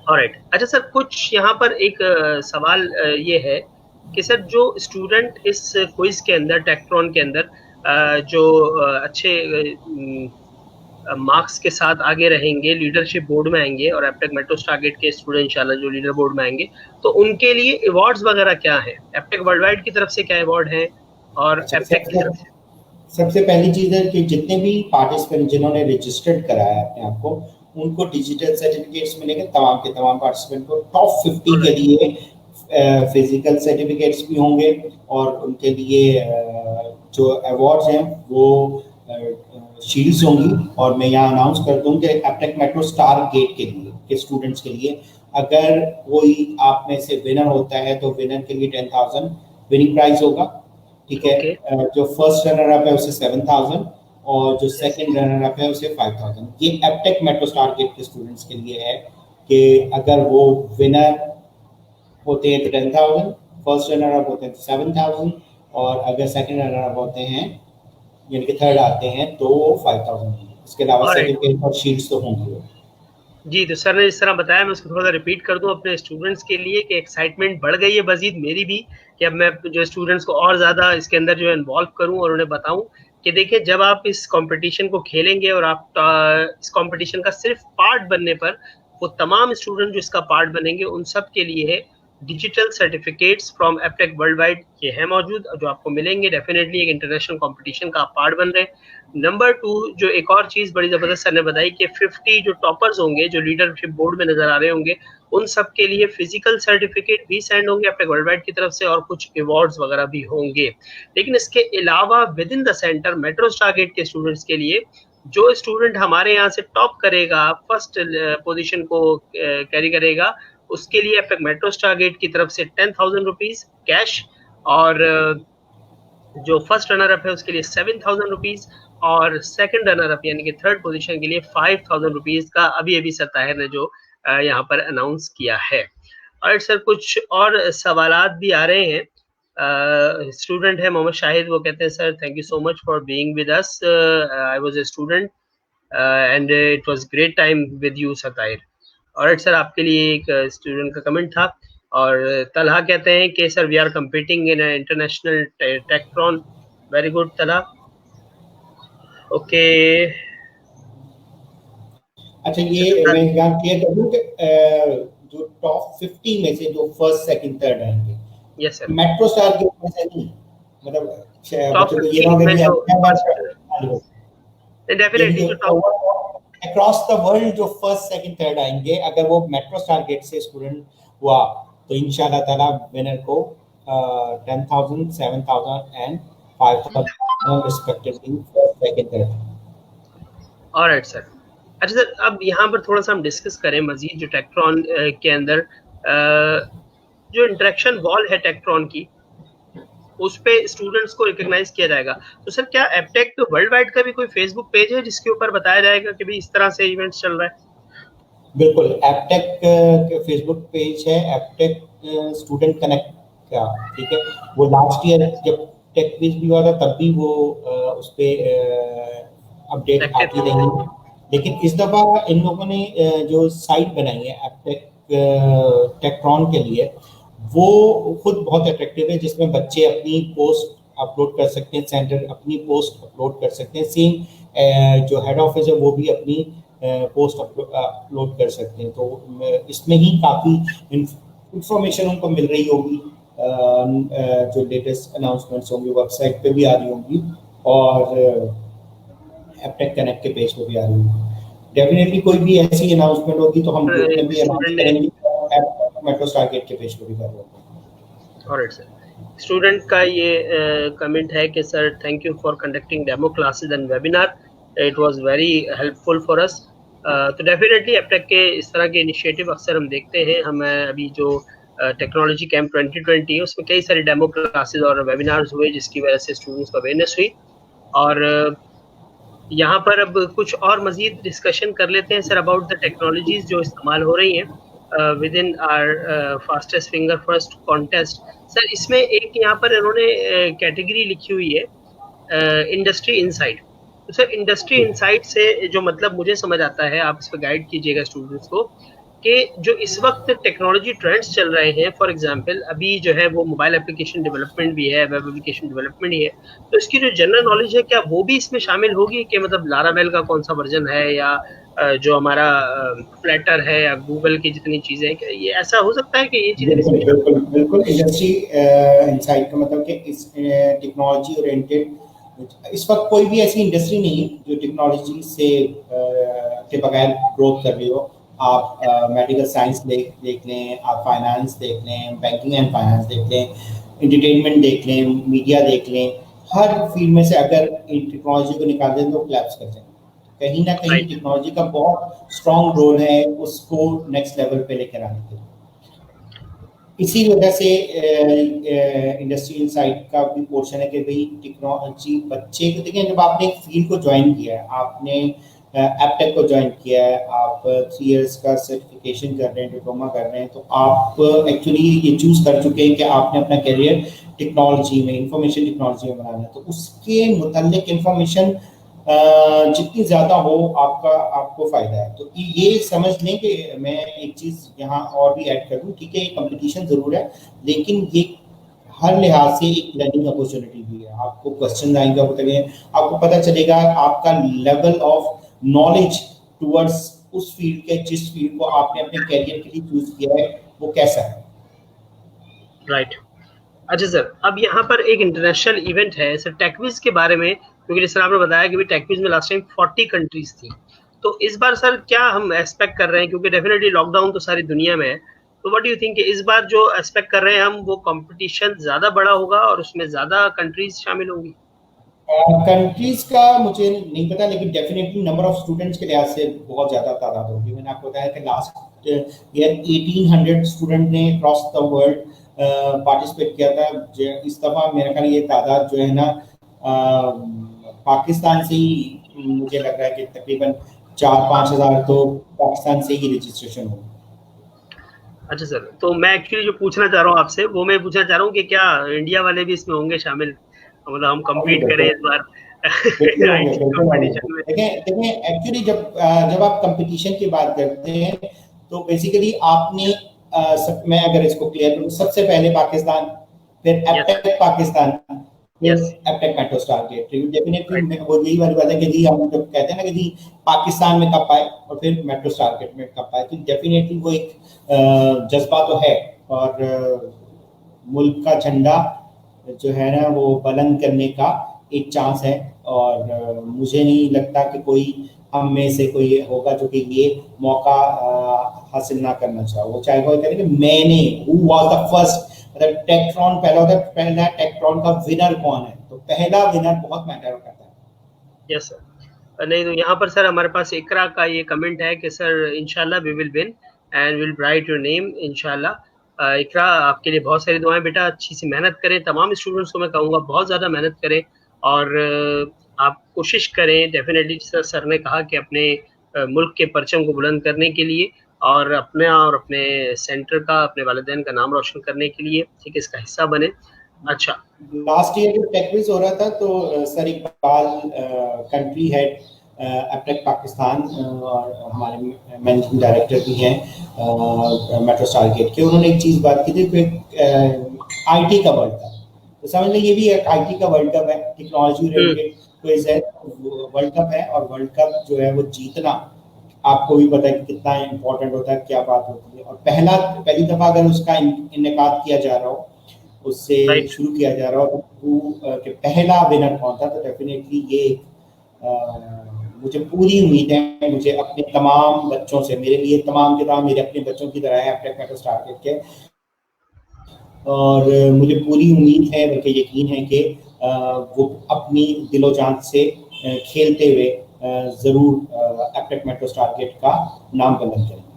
ऑलराइट, अच्छा सर, कुछ यहाँ पर एक सवाल ये है कि सर जो स्टूडेंट इस क्विज के अंदर, टेक्ट्रॉन के अंदर जो अच्छे मार्क्स के साथ आगे रहेंगे, लीडरशिप बोर्ड में आएंगे और एप्टेक मेट्रो स्टारगेट के स्टूडेंट इंशाल्लाह जो लीडर बोर्ड में आएंगे, तो उनके लिए अवार्ड्स वगैरह क्या है? एप्टेक वर्ल्ड वाइड की तरफ से क्या अवार्ड है और एप्टेक की तरफ से? सबसे पहली चीज है कि जितने भी पार्टिसिपेंट जिन्होंने रजिस्टर्ड कराया अपने आप को, उनको डिजिटल सर्टिफिकेट्स मिलेंगे, तमाम के तमाम पार्टिसिपेंट को। टॉप 50 के लिए फिजिकल सर्टिफिकेट्स भी होंगे और उनके लिए जो अवार्ड्स हैं वो शील्ड्स होंगी। और मैं यहाँ अनाउंस कर दूँ कि एप्टेक मेट्रो स्टार गेट के लिए के स्टूडेंट्स के लिए अगर कोई आप में से विनर होता है तो विनर के लिए 10,000 विनिंग प्राइज होगा, ठीक है। जो फर्स्ट रनर अप है उसे 7,000 और जो सेकंड रनर अप है उसे 5,000। ये एप्टेक मेट्रो स्टार गेट के स्टूडेंट्स के लिए है कि अगर वो विनर होते हैं तो 10,000, फर्स्ट रनर अप होते हैं तो 7,000 और अगर सेकंड रनर अप होते हैं यानी कि थर्ड आते हैं तो 5,000। इसके अलावा सर्टिफिकेट और शील्ड्स तो होंगे। जी, तो सर ने जिस तरह बताया मैं उसको थोड़ा-सा रिपीट कर दूँ अपने स्टूडेंट्स के लिए कि एक्साइटमेंट बढ़ गई है मज़ीद मेरी भी, कि अब मैं जो स्टूडेंट्स को और ज़्यादा इसके अंदर जो है इन्वॉल्व करूँ और उन्हें बताऊँ कि देखिए जब आप इस कॉम्पिटिशन को खेलेंगे और आप इस कॉम्पिटिशन का सिर्फ पार्ट बनने पर वो तमाम स्टूडेंट जो इसका पार्ट बनेंगे उन सब के लिए है digital certificates from Aptech world wide ये है मौजूद, जो आपको मिलेंगे डेफिनेटली एक इंटरनेशनल कॉम्पिटिशन का आप पार्ट बन रहे हैं। नंबर 2 जो एक और चीज़ बड़ी ज़बरदस्त सर ने बताई कि 50 जो टॉपर्स होंगे, जो लीडरशिप बोर्ड में नज़र आ रहे होंगे, उन सब के लिए फिजिकल सर्टिफिकेट भी सेंड होंगे एप्टेक वर्ल्ड वाइड की तरफ से और कुछ अवार्ड्स वगैरह भी होंगे। लेकिन इसके अलावा within the center metro star gate के स्टूडेंट्स के लिए जो स्टूडेंट हमारे यहाँ से टॉप करेगा, फर्स्ट पोजीशन को कैरी करेगा, उसके लिए एपेक मेट्रो स्टार गेट की तरफ से 10,000 रुपीज कैश और जो फर्स्ट रनर अप है उसके लिए 7,000 रुपीज और सेकंड रनर अप यानी कि थर्ड पोजीशन के लिए 5,000 रुपीज का अभी सर ताहिर ने जो यहाँ पर अनाउंस किया है। और सर कुछ और सवालात भी आ रहे हैं। स्टूडेंट है मोहम्मद शाहिद, वो कहते हैं sir thank you so much for being with us, I was a student and it was great time with you sir Tahir. और सर आपके लिए एक स्टूडेंट का कमेंट था। और तलहा कहते हैं कि sir we are competing in international Techtron, very good Talha, okay. अच्छा ये मैं यहाँ क्लियर कर दूं कि जो टॉप 50 में से जो फर्स्ट सेकंड थर्ड आएंगे, यस सर, मेट्रो स्टार के में से नहीं, मतलब टॉप बच्चों को ये 50 ना में जो हो डेफिनेटली जो टॉप अक्रॉस द वर्ल्ड जो फर्स्ट सेकंड थर्ड आएंगे, अगर वो मेट्रो स्टार गेट से स्टूडेंट हुआ तो इंशाल्लाह ताला विनर को 10,000, 7,000 and 5,000 respectively first second third. Alright sir. अच्छा सर, अब यहाँ पर थोड़ा सा हम डिस्कस करें मजीद जो टेक्ट्रॉन के अंदर जो इंटरेक्शन वॉल है टेक्ट्रॉन की, उस पे स्टूडेंट्स को रिकॉग्नाइज किया जाएगा। तो सर क्या एप्टेक तो वर्ल्ड वाइड का भी कोई फेसबुक पेज है जिसके ऊपर बताया जाएगा कि भाई इस तरह से इवेंट्स चल रहा है? बिल्कुल, एप्टेक के फेसबुक पेज है, एप्टेक स्टूडेंट कनेक्ट का, ठीक है। वो लास्ट ईयर जब टेक क्विज भी हुआ था तब भी वो उस पे अपडेट आती रही, लेकिन इस दफा इन लोगों ने जो साइट बनाई है एप्टेक टेक्ट्रॉन के लिए, वो खुद बहुत अट्रैक्टिव है, जिसमें बच्चे अपनी पोस्ट अपलोड कर सकते हैं, सेंटर अपनी पोस्ट अपलोड कर सकते हैं, सेम जो हेड ऑफिस है वो भी अपनी पोस्ट अपलोड कर सकते हैं। तो इसमें ही काफ़ी इंफॉर्मेशन उनको मिल रही होगी, जो लेटेस्ट अनाउंसमेंट्स होंगी वेबसाइट पे भी आ रही होंगी और एप्टेक कनेक्ट के पेज पे भी आ रही होंगी। डेफिनेटली कोई भी ऐसी अनाउंसमेंट होगी तो हम ग्रुप में भी अनाउंस करेंगे, मेट्रो स्टार गेट के पेज पे भी कर देंगे। ऑलराइट सर, स्टूडेंट का ये कमेंट है कि sir thank you for conducting demo classes and webinar, it was very helpful for us. तो डेफिनेटली एप्टेक के इस तरह के इनिशिएटिव अक्सर हम देखते हैं। हम अभी जो टेक्नोलॉजी कैंप 2020 है उसमें कई सारे डेमो क्लासेस और वेबिनार्स हुए जिसकी वजह से स्टूडेंट्स को अवेयरनेस हुई। और यहाँ पर अब कुछ और मजीद डिस्कशन कर लेते हैं सर अबाउट द टेक्नोलॉजीज जो इस्तेमाल हो रही हैं with in our fastest finger first contest. Sir इसमें एक यहाँ पर इन्होंने कैटेगरी लिखी हुई है इंडस्ट्री इनसाइट। तो सर इंडस्ट्री इनसाइट से जो मतलब मुझे समझ आता है, आप इस पर गाइड कीजिएगा स्टूडेंट्स को, कि जो इस वक्त टेक्नोलॉजी ट्रेंड्स चल रहे हैं, फॉर एग्जांपल अभी जो है वो मोबाइल एप्लीकेशन डेवलपमेंट भी है, वेब एप्लीकेशन डेवलपमेंट ही है, तो इसकी जो जनरल नॉलेज है क्या वो भी इसमें शामिल होगी कि मतलब लारावेल का कौन सा वर्जन है या जो हमारा फ्लैटर है या गूगल की जितनी चीजें हैं, क्या ये ऐसा हो सकता है कि ये चीजें? बिल्कुल बिल्कुल इंडस्ट्री इनसाइट का मतलब कि इस टेक्नोलॉजी ओरिएंटेड इस वक्त कोई भी ऐसी इंडस्ट्री नहीं है जो टेक्नोलॉजी से के बगैर ग्रोथ कर रही हो। आप मेडिकल साइंस देख लें, आप फाइनेंस देख लें, बैंकिंग एंड फाइनेंस देख लें, एंटरटेनमेंट देख लें, मीडिया देख लें, हर फील्ड में से अगर टेक्नोलॉजी को निकाल दें तो क्लैप्स कर जाएंगे। कहीं ना कहीं टेक्नोलॉजी का बहुत स्ट्रॉन्ग रोल है उसको नेक्स्ट लेवल पे लेकर आने के लिए। इसी वजह से इंडस्ट्री इनसाइट का भी पोर्शन है कि भाई टेक्नोलॉजी बच्चे को देखें, जब आपने एक फील्ड को ज्वाइन किया है, आपने एप्टेक को ज्वाइन किया है, आप 3 इयर्स का सर्टिफिकेशन कर रहे हैं, डिप्लोमा कर रहे हैं, तो आप एक्चुअली ये चूज कर चुके हैं कि आपने अपना करियर टेक्नोलॉजी में, इंफॉर्मेशन टेक्नोलॉजी में बनाना है। तो उसके मुतालिक इंफॉर्मेशन जितनी ज्यादा हो आपको फायदा है। तो ये समझ लें कि मैं एक चीज यहाँ और भी ऐड करूँ, ठीक है, कंपटीशन जरूर है, लेकिन ये हर लिहाज से एक लर्निंग अपॉर्चुनिटी भी है। आपको क्वेश्चन आएंगे, आपको पता चलेगा आपका लेवल ऑफ नॉलेज टुवर्ड्स उस फील्ड के, जिस फील्ड को आपने अपने कैरियर के लिए चूज किया है, वो कैसा है। राइट। अच्छा सर, अब यहाँ पर एक इंटरनेशनल इवेंट है सर टेकविज के बारे में, क्योंकि जैसे आपने बताया कि टेकविज में लास्ट टाइम 40 कंट्रीज थी, तो इस बार सर क्या हम एक्सपेक्ट कर रहे हैं, क्योंकि डेफिनेटली लॉकडाउन तो सारी दुनिया में है, तो व्हाट डू यू थिंक इस बार जो एक्सपेक्ट कर रहे हैं हम, वो कंपटीशन ज्यादा बड़ा होगा और उसमें ज्यादा कंट्रीज शामिल होंगी? कंट्रीज का मुझे नहीं पता, लेकिन डेफिनेटली नंबर ऑफ स्टूडेंट्स के लिहाज से बहुत ज्यादा तादाद होगी। मैंने आपको बताया कि लास्ट ईयर 1800 स्टूडेंट ने अक्रॉस द वर्ल्ड पार्टिसिपेट किया था। इस दफा मेरे ख्याल ये तादाद जो है ना, पाकिस्तान से ही मुझे लग रहा है कि तकरीबन 4-5 हजार तो पाकिस्तान से ही रजिस्ट्रेशन होगी। अच्छा सर, तो मैं एक्चुअली जो पूछना चाह रहा हूँ आपसे, वो मैं पूछना चाह रहा हूँ कि क्या इंडिया वाले भी इसमें होंगे शामिल, मतलब हम कम्पीट करें इस बार बिल्कुल होंगे, आईटी बिल्कुल होंगे। कंपटीशन में? देखें एक्चुअली जब आप कंपटीशन की बात करते हैं, तो बेसिकली आपने मैं अगर इसको क्लियर करूँ, सबसे पहले पाकिस्तान, फिर यस एपटेक पाकिस्तान, फिर yes. Aptech metro star gate. Definitely right. वो यही वाली बात है कि जी, हम जब कहते हैं ना कि जी पाकिस्तान में कब आए और फिर मेट्रो स्टार गेट में कब आए, तो डेफिनेटली वो एक जज्बा तो है। और मुल्क का झंडा जो है ना, वो बुलंद करने का एक चांस है। और मुझे नहीं लगता कि कोई हम में से कोई होगा जो कि ये मौका हासिल ना करना चाहे। वो चाहेगा कि मैंने हु वाज द फर्स्ट, मतलब टेक्ट्रॉन पहला होता है, पहला टेक्ट्रॉन का विनर कौन है, तो पहला विनर बहुत मैटर करता है। Yes sir. नहीं तो यहाँ पर सर हमारे पास इकरा का ये कमेंट है कि सर इंशाल्लाह we will win and will write your name इंशाल्लाह। इकरा, आपके लिए बहुत सारी दुआएं बेटा, अच्छी सी मेहनत करें, तमाम स्टूडेंट्स को मैं कहूँगा बहुत ज़्यादा मेहनत करें, और आप कोशिश करें डेफिनेटली, सर ने कहा कि अपने मुल्क के परचम को बुलंद करने के लिए, और अपने सेंटर का, अपने वालिदैन का नाम रोशन करने के लिए, ठीक है, इसका हिस्सा बने। अच्छा। लास्ट ईयर जब टेक क्विज हो रहा था, तो sir Iqbal country head Aptech Pakistan और हमारे मैनेजिंग डायरेक्टर भी हैं मेट्रो स्टार गेट के, उन्होंने एक चीज बात की थी कि आईटी का वर्ल्ड कप, तो समझ लें ये भी एक आईटी का वर्ल्ड कप है, टेक्नोलॉजी रिलेटेड क्विज है, वर्ल्ड कप है। और वर्ल्ड कप जो है वो जीतना आपको भी पता है कि कितना इम्पोर्टेंट होता है, क्या बात होती है। और पहली दफा अगर उसका इनेकाद किया जा रहा हो, उससे शुरू किया जा रहा हो, तो कि पहला विनर कौन था, तो डेफिनेटली ये मुझे पूरी उम्मीद है, मुझे अपने तमाम बच्चों से, मेरे लिए तमाम के तमाम मेरे अपने बच्चों की तरह है अपने मेट्रो स्टार गेट के, और मुझे पूरी उम्मीद है, बल्कि यकीन है कि वो अपनी दिलो जान से खेलते हुए जरूर एपटेक मेट्रो स्टार गेट का नाम बुलंद करेंगे।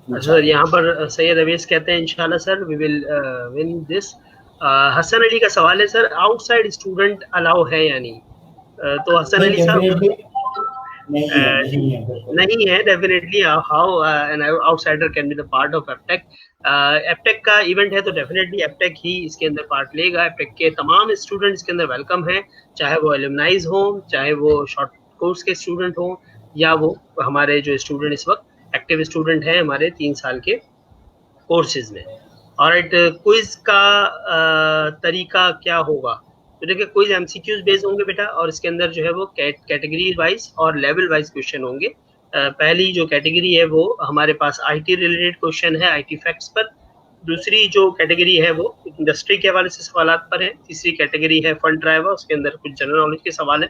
अच्छा सर, यहाँ पर सैयद अवेस कहते हैं इंशाल्लाह sir we will win this. Hasan Ali का सवाल है सर, आउटसाइड स्टूडेंट अलाउ है या नहीं? तो हसन अली साहब, नहीं है definitely. How an outsider can be the part of Aptech? Aptech का इवेंट है तो डेफिनेटली एपटेक ही इसके अंदर पार्ट लेगा। एपटेक के तमाम स्टूडेंट्स इसके अंदर वेलकम है, चाहे वो एलुमनाइज हो, चाहे वो शॉर्ट कोर्स के स्टूडेंट हो, या वो हमारे जो स्टूडेंट इस वक्त एक्टिव स्टूडेंट हैं हमारे 3 साल के कोर्सेज में। ऑलराइट, क्विज का तरीका क्या होगा? तो देखिए, क्विज एमसीक्यूज बेस्ड होंगे बेटा, और इसके अंदर जो है वो कैटेगरी वाइज और लेवल वाइज क्वेश्चन होंगे। पहली जो कैटेगरी है वो हमारे पास आईटी रिलेटेड क्वेश्चन है, आईटी फैक्ट्स पर। दूसरी जो कैटेगरी है वो इंडस्ट्री के हवाले से सवाल पर है। तीसरी कैटेगरी है फंड ड्राइवर, उसके अंदर कुछ जनरल नॉलेज के सवाल है।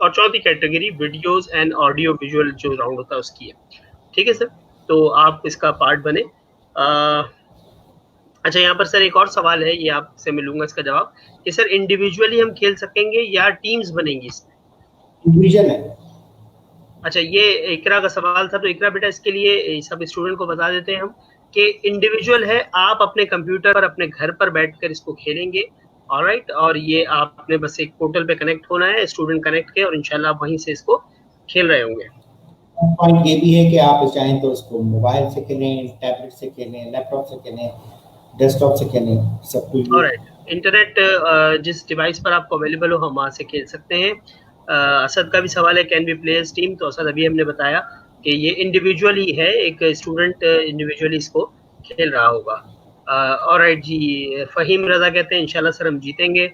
और चौथी category videos and audio visual जो राउंड होता है उसकी है। ठीक है सर, तो आप इसका पार्ट बने। अच्छा, यहाँ पर सर एक और सवाल है, ये आपसे मिलूंगा इसका जवाब, कि सर इंडिविजुअली हम खेल सकेंगे या टीम्स बनेंगी इसमें? इंडिविजुअल है। अच्छा, ये इकरा का सवाल था, तो इकरा बेटा इसके लिए सब स्टूडेंट को बता देते हैं हम कि इंडिविजुअल है, आप अपने कंप्यूटर पर अपने घर पर बैठकर इसको खेलेंगे। ऑलराइट, और ये आपने बस एक पोर्टल पे कनेक्ट होना है, स्टूडेंट कनेक्ट के, और इंशाल्लाह आप वहीं से इसको खेल रहे होंगे। पॉइंट ये भी है कि आप चाहें तो इसको मोबाइल से खेलें, टैबलेट से खेलें, लैपटॉप से खेलें, डेस्कटॉप से खेलें, सब कुछ। ऑलराइट, इंटरनेट जिस डिवाइस पर आपको अवेलेबल हो हम वहाँ से खेल सकते हैं। असद का भी सवाल है, कैन बी प्लेयर्स टीम, तो असद अभी हमने बताया कि ये इंडिविजुअल ही है, एक स्टूडेंट इंडिविजुअली इसको खेल रहा होगा। ऑलराइट जी, फ़हीम रज़ा कहते हैं इंशाल्लाह सर हम जीतेंगे।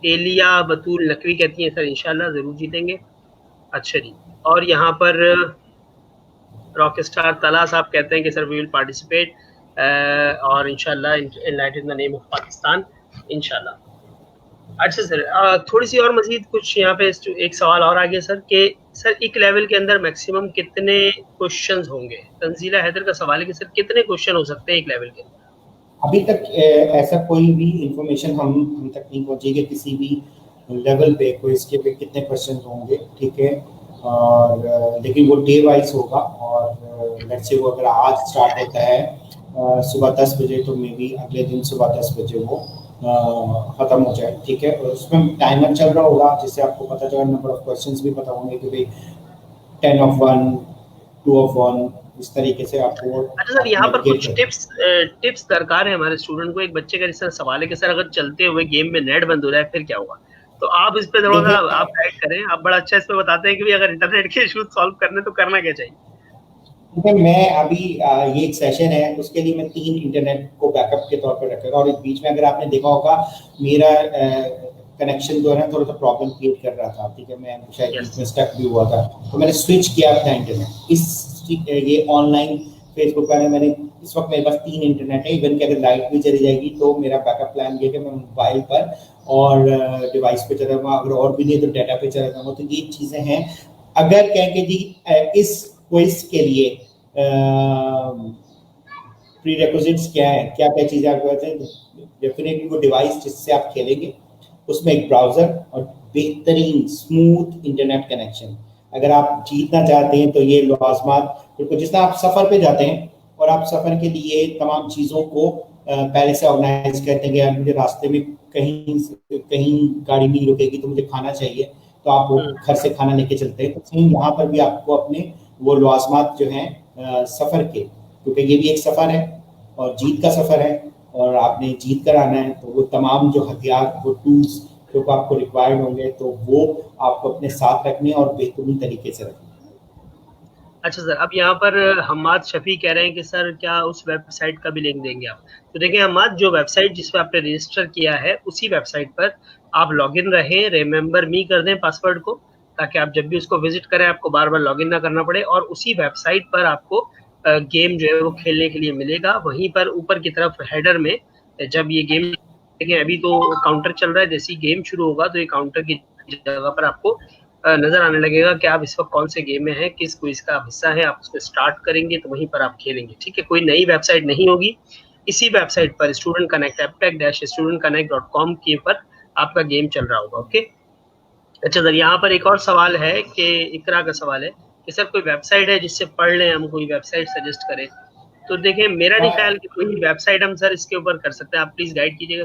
एलिया बतूल नकवी कहती हैं सर इंशाल्लाह ज़रूर जीतेंगे। अच्छा जी, और यहाँ पर रॉक स्टार तला साहब कहते हैं कि सर वी विल पार्टिसिपेट और इंशाल्लाह in the name of Pakistan इंशाल्लाह। अच्छा सर, थोड़ी सी और मजीद कुछ यहाँ पे एक सवाल और आ गया सर कि सर एक लेवल के अंदर मैक्सिमम कितने क्वेश्चंस होंगे? तंजीला हैदर का सवाल है कि सर कितने क्वेश्चन हो सकते हैं एक लेवल के? अभी तक ऐसा कोई भी इंफॉर्मेशन हम तक नहीं पहुंची कि किसी भी लेवल पे कोई इसके पे कितने क्वेश्चन होंगे, ठीक है। और लेकिन वो डे वाइज होगा, और लेट्स से वो अगर आज स्टार्ट होता है सुबह 10 बजे, तो मे बी अगले दिन सुबह 10 बजे वो ख़त्म हो जाए, ठीक है। और उसमें टाइमर चल रहा होगा जिससे आपको पता चला, नंबर ऑफ क्वेश्चंस भी पता होंगे कि भाई 10 of 1, 2 of 1, इस तरीके से आपको अच्छा सर, यहाँ पर कुछ टिप्स दरकार है हमारे स्टूडेंट को। एक बच्चे का इस तरह सवाल है कि सर अगर चलते हुए गेम में नेट बंद हो जाए फिर क्या होगा? तो आप इस पे थोड़ा सा आप गाइड करें, आप बड़ा अच्छा इस पे बताते हैं कि अगर इंटरनेट के इश्यूज सॉल्व करने तो करना क्या चाहिए? मैं अभी ये एक सेशन है, उसके लिए मैं 3 इंटरनेट को बैकअप के तौर पर रखा, और इस बीच में अगर आपने देखा होगा मेरा कनेक्शन जो है ना थोड़ा सा प्रॉब्लम क्रिएट कर रहा था, ठीक है। मैं शायद बीच में स्टक भी हुआ था, तो मैंने स्विच किया अपना इंटरनेट। ये ऑनलाइन फेसबुक वाले मैंने इस वक्त मेरे पास 3 इंटरनेट है। इवन कि अगर लाइट भी चली जाएगी तो मेरा बैकअप प्लान ये कि मैं मोबाइल पर और डिवाइस पे चला जाऊँगा, अगर और भी नहीं तो डाटा पे चला जाऊँगा। तो ये चीज़ें हैं। अगर कहें कि जी इस क्विज के लिए प्री रिक्विजिट्स क्या है, क्या क्या चीज़ें आपके पास हैं, डेफिनेटली वो डिवाइस जिससे आप खेलेंगे उसमें एक ब्राउज़र और बेहतरीन स्मूथ इंटरनेट कनेक्शन। अगर आप जीतना चाहते हैं तो ये लाज़िमात, बिल्कुल जिस तरह आप सफ़र पे जाते हैं और आप सफ़र के लिए तमाम चीज़ों को पहले से ऑर्गेनाइज करते हैं कि यार मुझे रास्ते में कहीं कहीं गाड़ी नहीं रुकेगी तो मुझे खाना चाहिए, तो आप वो घर से खाना लेके चलते हैं। तो सेम यहाँ पर भी आपको अपने वो लाज़िमात जो हैं सफ़र के, क्योंकि ये भी एक सफ़र है और जीत का सफ़र है, और आपने जीत कर आना है, तो वो तमाम जो हथियार, वो टूल्स जो आपको रिक्वायर्ड होंगे, तो वो आपको अपने साथ रखने और बेहतरीन तरीके से रखने। अच्छा सर, अब यहाँ पर हम्माद शफी कह रहे हैं कि सर क्या उस वेबसाइट का भी लिंक देंगे आप? तो देखिए हम्माद, जो वेबसाइट जिस पर आपने रजिस्टर किया है उसी वेबसाइट पर आप लॉगिन रहें, रिमेंबर मी कर दें पासवर्ड को, ताकि आप जब भी उसको विजिट करें आपको बार बार लॉगिन ना करना पड़े। और उसी वेबसाइट पर आपको गेम जो है वो खेलने के लिए मिलेगा। वहीं पर ऊपर की तरफ हेडर में जब ये गेम, देखिए अभी तो काउंटर चल रहा है, जैसे ही गेम शुरू होगा तो ये काउंटर की जगह पर आपको नजर आने लगेगा कि आप इस वक्त कौन से गेम में हैं, किस क्विज का आप हिस्सा है। आप उसको स्टार्ट करेंगे तो वहीं पर आप खेलेंगे, ठीक है। कोई नई वेबसाइट नहीं होगी, इसी वेबसाइट पर स्टूडेंट कनेक्ट apptech-studentconnect.com के पर आपका गेम चल रहा होगा। ओके, अच्छा सर, यहाँ पर एक और सवाल है कि इकरा का सवाल है कि सर कोई वेबसाइट है जिससे पढ़ लें हम, कोई वेबसाइट सजेस्ट करें? तो देखिए मेरा नहीं ख्याल कि कोई वेबसाइट हम सर इसके ऊपर कर सकते हैं, आप प्लीज गाइड कीजिएगा।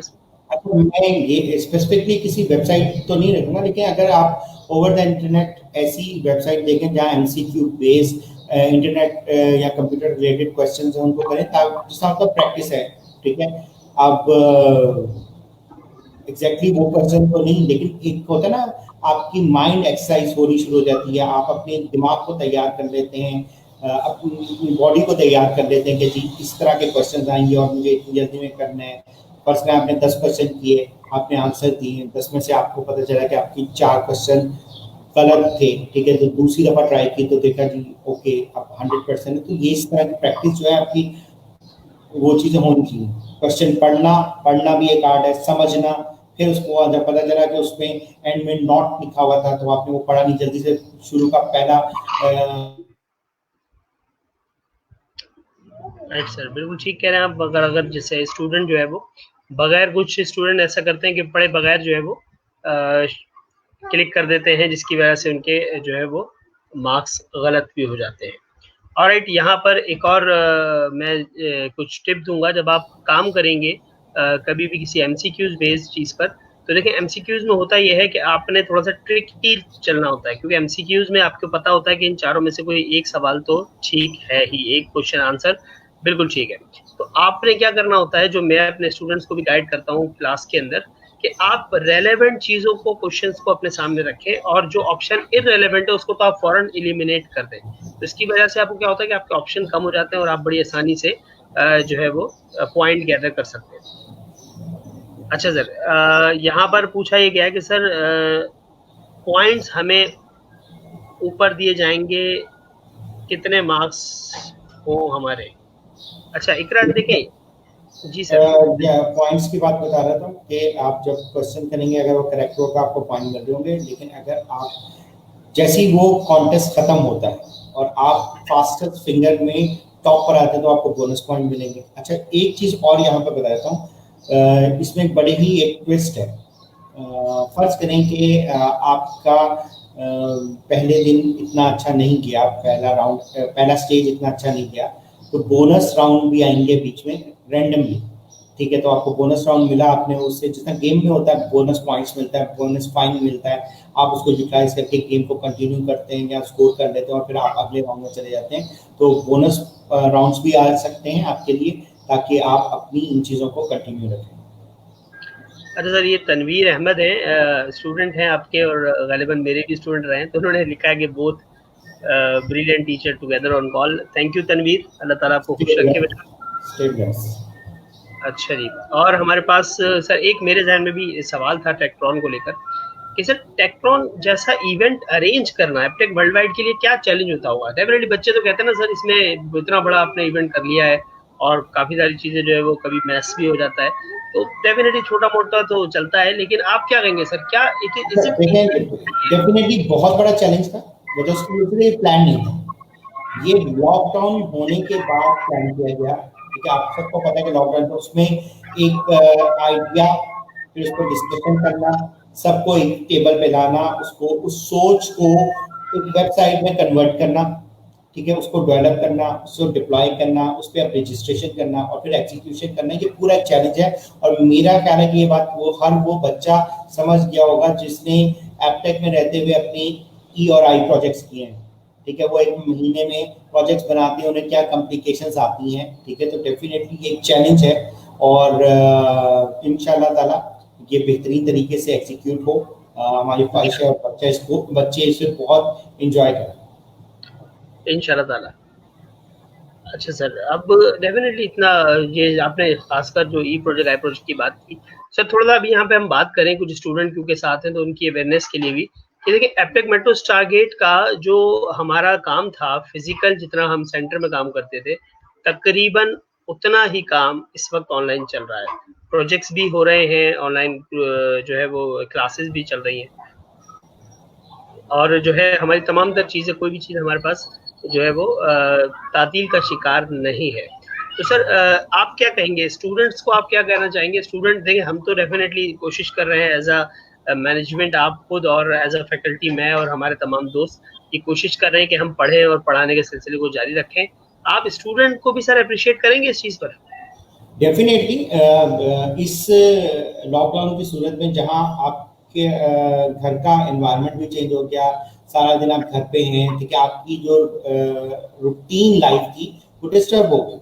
अच्छा, मैं ये स्पेसिफिकली किसी वेबसाइट तो नहीं रखूंगा, लेकिन अगर आप ओवर द इंटरनेट ऐसी वेबसाइट देखें जहाँ एमसीक्यू बेस्ड इंटरनेट या कंप्यूटर रिलेटेड क्वेश्चंस हैं उनको करें, जिसका मतलब प्रैक्टिस है, ठीक है। अब एग्जैक्टली वो क्वेश्चन तो नहीं, लेकिन एक होता है ना, आपकी माइंड एक्सरसाइज होनी शुरू हो जाती है, आप अपने दिमाग को तैयार कर लेते हैं, अपनी बॉडी को तैयार कर लेते हैं कि जी इस तरह के क्वेश्चन आएंगे और मुझे इतनी जल्दी में करना है। फर्स्ट में आपने 10 क्वेश्चन किए, आपने आंसर दिए, 10 में से आपको पता चला कि आपकी 4 क्वेश्चन गलत थे, ठीक है। तो दूसरी दफ़ा ट्राई की तो देखा जी ओके अब 100% है। तो ये इस तरह की प्रैक्टिस जो है आपकी, वो चीज़ें होनी चाहिए। क्वेश्चन पढ़ना भी एक आर्ट है, समझना, फिर उसको जब पता चला कि उसमें एंड में नॉट लिखा हुआ था तो आपने वो पढ़ा नहीं, जल्दी से शुरू का पहला राइट सर, बिल्कुल ठीक कह रहे हैं आप। अगर जैसे स्टूडेंट जो है वो बगैर, कुछ स्टूडेंट ऐसा करते हैं कि पढ़े बगैर जो है वो क्लिक कर देते हैं, जिसकी वजह से उनके जो है वो मार्क्स गलत भी हो जाते हैं। ऑलराइट, यहाँ पर एक और मैं कुछ टिप दूंगा। जब आप काम करेंगे कभी भी किसी एमसीक्यूज बेस्ड चीज़ पर, तो देखिए एमसीक्यूज में होता यह है कि आपने थोड़ा सा ट्रिकी चलना होता है, क्योंकि एमसीक्यूज में आपको पता होता है कि इन चारों में से कोई एक सवाल तो ठीक है ही, एक क्वेश्चन आंसर बिल्कुल ठीक है। तो आपने क्या करना होता है, जो मैं अपने स्टूडेंट्स को भी गाइड करता हूँ क्लास के अंदर, कि आप रेलेवेंट चीजों को, क्वेश्चंस को अपने सामने रखें और जो ऑप्शन इररेलेवेंट है उसको तो आप फौरन एलिमिनेट कर दें। तो इसकी वजह से आपको क्या होता है कि आपके ऑप्शन कम हो जाते हैं और आप बड़ी आसानी से जो है वो पॉइंट गैदर कर सकते हैं। अच्छा सर, यहाँ पर पूछा ये गया है कि सर पॉइंट्स हमें ऊपर दिए जाएंगे, कितने मार्क्स हो हमारे। अच्छा इकरा देखें। जी सर। पॉइंट्स की बात बता रहा था कि आप जब क्वेश्चन करेंगे अगर वो करेक्ट होगा आपको पॉइंट मिल रहे होंगे, लेकिन अगर आप जैसे ही वो कॉन्टेस्ट खत्म होता है और आप फास्टेस्ट फिंगर में टॉप पर आते हैं तो आपको बोनस पॉइंट मिलेंगे। अच्छा एक चीज और यहाँ पर बता देता हूँ, इसमें बड़ी ही एक ट्विस्ट है। फर्ज करें कि आपका पहले दिन इतना अच्छा नहीं गया, पहला राउंड पहला स्टेज इतना अच्छा नहीं गया, तो बोनस राउंड भी आएंगे बीच में रैंडमली। ठीक है, तो आपको बोनस राउंड मिला, आपने उससे जितना गेम में होता है बोनस पॉइंट्स मिलता है, बोनस फाइन मिलता है, आप उसको यूटिलाइज करके गेम को कंटिन्यू करते हैं या स्कोर कर लेते हैं और फिर आप अगले राउंड में चले जाते हैं। तो बोनस राउंड्स भी आ सकते हैं आपके लिए ताकि आप अपनी इन चीज़ों को कंटिन्यू रखें। अच्छा सर, ये तनवीर अहमद है, स्टूडेंट हैं आपके और गालिबन मेरे भी स्टूडेंट रहे हैं, तो उन्होंने लिखा है कि both brilliant teacher together on call. Thank you Tanveer, अल्लाह ताला आपको खुश रखे बेटा। अच्छा जी, और हमारे पास सर एक मेरे जहन में भी सवाल था टेक्ट्रॉन को लेकर कि सर टेक्ट्रॉन जैसा इवेंट अरेंज करना एप्टेक वर्ल्ड वाइड के लिए क्या चैलेंज होता होगा। डेफिनेटली बच्चे तो कहते हैं ना सर इसमें इतना बड़ा आपने इवेंट कर लिया है और काफी सारी चीजें जो है वो कभी मैस भी हो जाता है, तो डेफिनेटली छोटा मोटा तो चलता है, लेकिन आप क्या कहेंगे सर, क्या डेफिनेटली बहुत बड़ा चैलेंज था, वजह से प्लान नहीं था। ये लॉकडाउन होने के बाद प्लान किया गया, क्योंकि आप सबको पता है कि लॉकडाउन तो उसमें एक आइडिया, फिर उसको डिस्कशन करना, सबको एक टेबल पे लाना, उसको उस सोच को एक वेबसाइट में कन्वर्ट करना, ठीक है, उसको डेवलप करना, उसको डिप्लॉय करना, उस पर आप रजिस्ट्रेशन करना और फिर एग्जीक्यूशन करना, ये पूरा चैलेंज है। और मेरा ख्याल है कि ये बात वो बच्चा समझ गया होगा जिसने एपटेक में रहते हुए अपनी ई और आई प्रोजेक्ट्स किए हैं। ठीक है, वो एक महीने में प्रोजेक्ट्स बनाते हैं, उन्हें क्या कॉम्प्लिकेशंस आती हैं। ठीक है, तो डेफिनेटली एक चैलेंज है और इंशाल्लाह ताला ये बेहतरीन तरीके से एग्जीक्यूट हो। हमारी ख्वाहिश है और बच्चे इसे बहुत इंजॉय करें इंशाल्लाह ताला। अच्छा सर, अब डेफिनेटली इतना ये आपने खासकर जो ई प्रोजेक्ट आई प्रोजेक्ट की बात की सर, थोड़ा सा अभी यहाँ पे हम बात करें कुछ स्टूडेंट क्योंकि साथ हैं तो उनकी अवेयरनेस के लिए भी कि देखिए एप्टेक मेट्रो स्टारगेट का जो हमारा काम था फिजिकल, जितना हम सेंटर में काम करते थे तकरीबन उतना ही काम इस वक्त ऑनलाइन चल रहा है। प्रोजेक्ट्स भी हो रहे हैं ऑनलाइन, जो है वो क्लासेस भी चल रही हैं और जो है हमारी तमाम तर चीज़ें, कोई भी चीज़ हमारे पास जो है वो तातील का शिकार नहीं है। तो सर आप क्या कहेंगे स्टूडेंट्स को, आप क्या कहना चाहेंगे स्टूडेंट? देखिए हम तो डेफिनेटली कोशिश कर रहे हैं एज अ मैनेजमेंट, आप खुद और एज अ फैकल्टी मैं और हमारे तमाम दोस्त ये कोशिश कर रहे हैं कि हम पढ़ें और पढ़ाने के सिलसिले को जारी रखें। आप स्टूडेंट को भी सर अप्रिशिएट करेंगे इस चीज़ पर? डेफिनेटली इस लॉकडाउन की सूरत में जहां आपके घर का एनवायरनमेंट भी चेंज हो गया, सारा दिन आप घर पे हैं, ठीक है, आपकी जो रूटीन लाइफ थी वो डिस्टर्ब हो गई।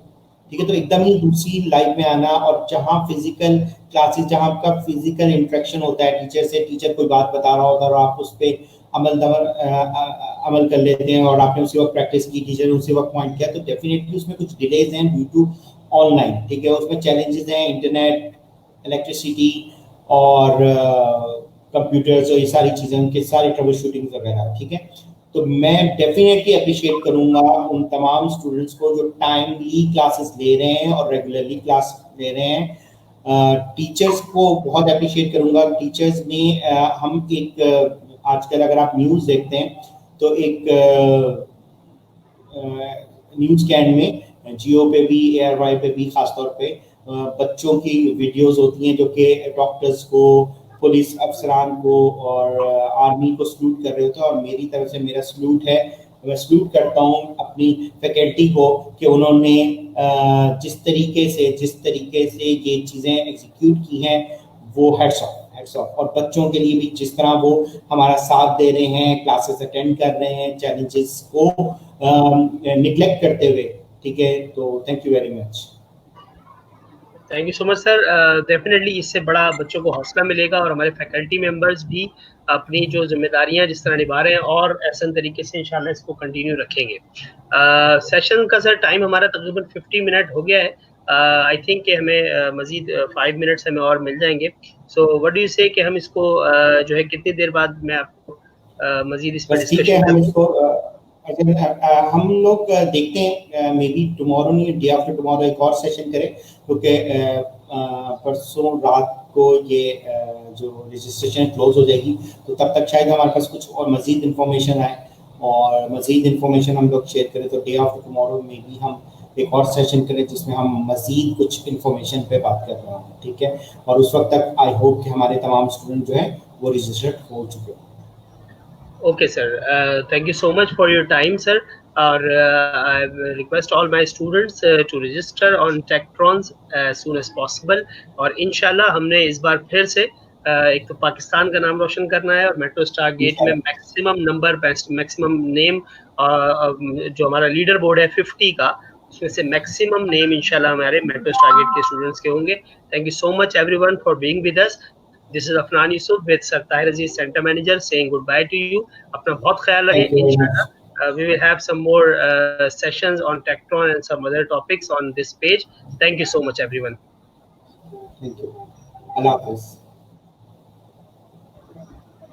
ठीक है, तो एकदम ही दूसरी लाइफ में आना और जहां फिजिकल क्लासेस, जहां आपका फिजिकल इंटरेक्शन होता है टीचर से, टीचर कोई बात बता रहा होता है और आप उस पर अमल कर लेते हैं और आपने उसी वक्त प्रैक्टिस की, टीचर ने उसी वक्त पॉइंट किया, तो डेफिनेटली उसमें कुछ डिलेज हैं ड्यू टू ऑनलाइन। ठीक है, उसमें चैलेंजेस हैं इंटरनेट, इलेक्ट्रिसिटी और कंप्यूटर्स और ये सारी चीज़ें, उनके सारे ट्रबल शूटिंग वगैरह। ठीक है, तो मैं डेफिनेटली अप्रिशिएट करूंगा उन तमाम स्टूडेंट्स को जो टाइमली क्लासेस ले रहे हैं और रेगुलरली क्लास ले रहे हैं। टीचर्स को बहुत अप्रिशिएट करूंगा। टीचर्स ने हम एक आजकल अगर आप न्यूज़ देखते हैं तो एक न्यूज़ कैन में जियो पे भी, एयरवाई पे भी खासतौर पे बच्चों की वीडियोस होती हैं जो कि डॉक्टर्स को, पुलिस अफसरान को और आर्मी को सल्यूट कर रहे होते हैं। और मेरी तरफ से मेरा सल्यूट है, मैं सल्यूट करता हूँ अपनी फैकल्टी को कि उन्होंने जिस तरीके से ये चीज़ें एग्जीक्यूट की हैं वो हेड्स ऑफ। और बच्चों के लिए भी जिस तरह वो हमारा साथ दे रहे हैं, क्लासेस अटेंड कर रहे हैं, चैलेंजेस को निगलेक्ट करते हुए। ठीक है, तो thank you very much. Thank you so much sir. Definitely इससे बड़ा बच्चों को हौसला मिलेगा और हमारे फैकल्टी मेंबर्स भी अपनी जो जिम्मेदारियां जिस तरह निभा रहे हैं और ऐसा तरीके से इंशाल्लाह इसको कंटिन्यू रखेंगे। सेशन का सर टाइम हमारा तकरीबन 50 मिनट हो गया है। आई थिंक कि हमें मजीद 5 मिनट्स हमें और मिल जाएंगे। सो व्हाट डू यू से कि हम इसको जो है कितनी देर बाद मैं आपको मजीद इस पर बस ठीक है, डिस्कशन हम करूँ? इसको हम लोग देखते हैं, मे बी टुमारो नहीं, डे आफ्टर टुमारो एक और सेशन करें, क्योंकि परसों रात को ये जो रजिस्ट्रेशन क्लोज हो जाएगी, तो तब तक शायद हमारे पास कुछ और मजीद इंफॉर्मेशन आए और मजीद इंफॉर्मेशन हम लोग शेयर करें। तो डे आफ्टर टुमारो में भी हम एक और सेशन करें जिसमें हम मजीद कुछ इंफॉर्मेशन पे बात कर रहे हैं, ठीक है। और उस वक्त तक आई होप कि हमारे तमाम स्टूडेंट जो हैं वो रजिस्टर्ड हो चुके हैं। Okay, sir. Thank you so much for your time, sir. I request all my students to register on Techtrons as soon as possible. और इंशाल्लाह हमने इस बार फिर से एक तो पाकिस्तान का नाम रोशन करना है और मेट्रो स्टार गेट में मैक्सिमम नंबर, मैक्सिमम नेम, जो हमारा लीडर बोर्ड है 50 का, उसमें से मैक्सिमम नेम इंशाल्लाह हमारे मेट्रो स्टार गेट के स्टूडेंट्स के होंगे। Thank you so much everyone for being with us. This is Afnan Yusuf with Sir Tahir Aziz, Center Manager, saying goodbye to you. अपना बहुत ख्याल रखें। Thank you very much. Inshallah, we will have some more sessions on Tectron and some other topics on this page. Thank you so much, everyone. Thank you. अल्लाह हाफिज़।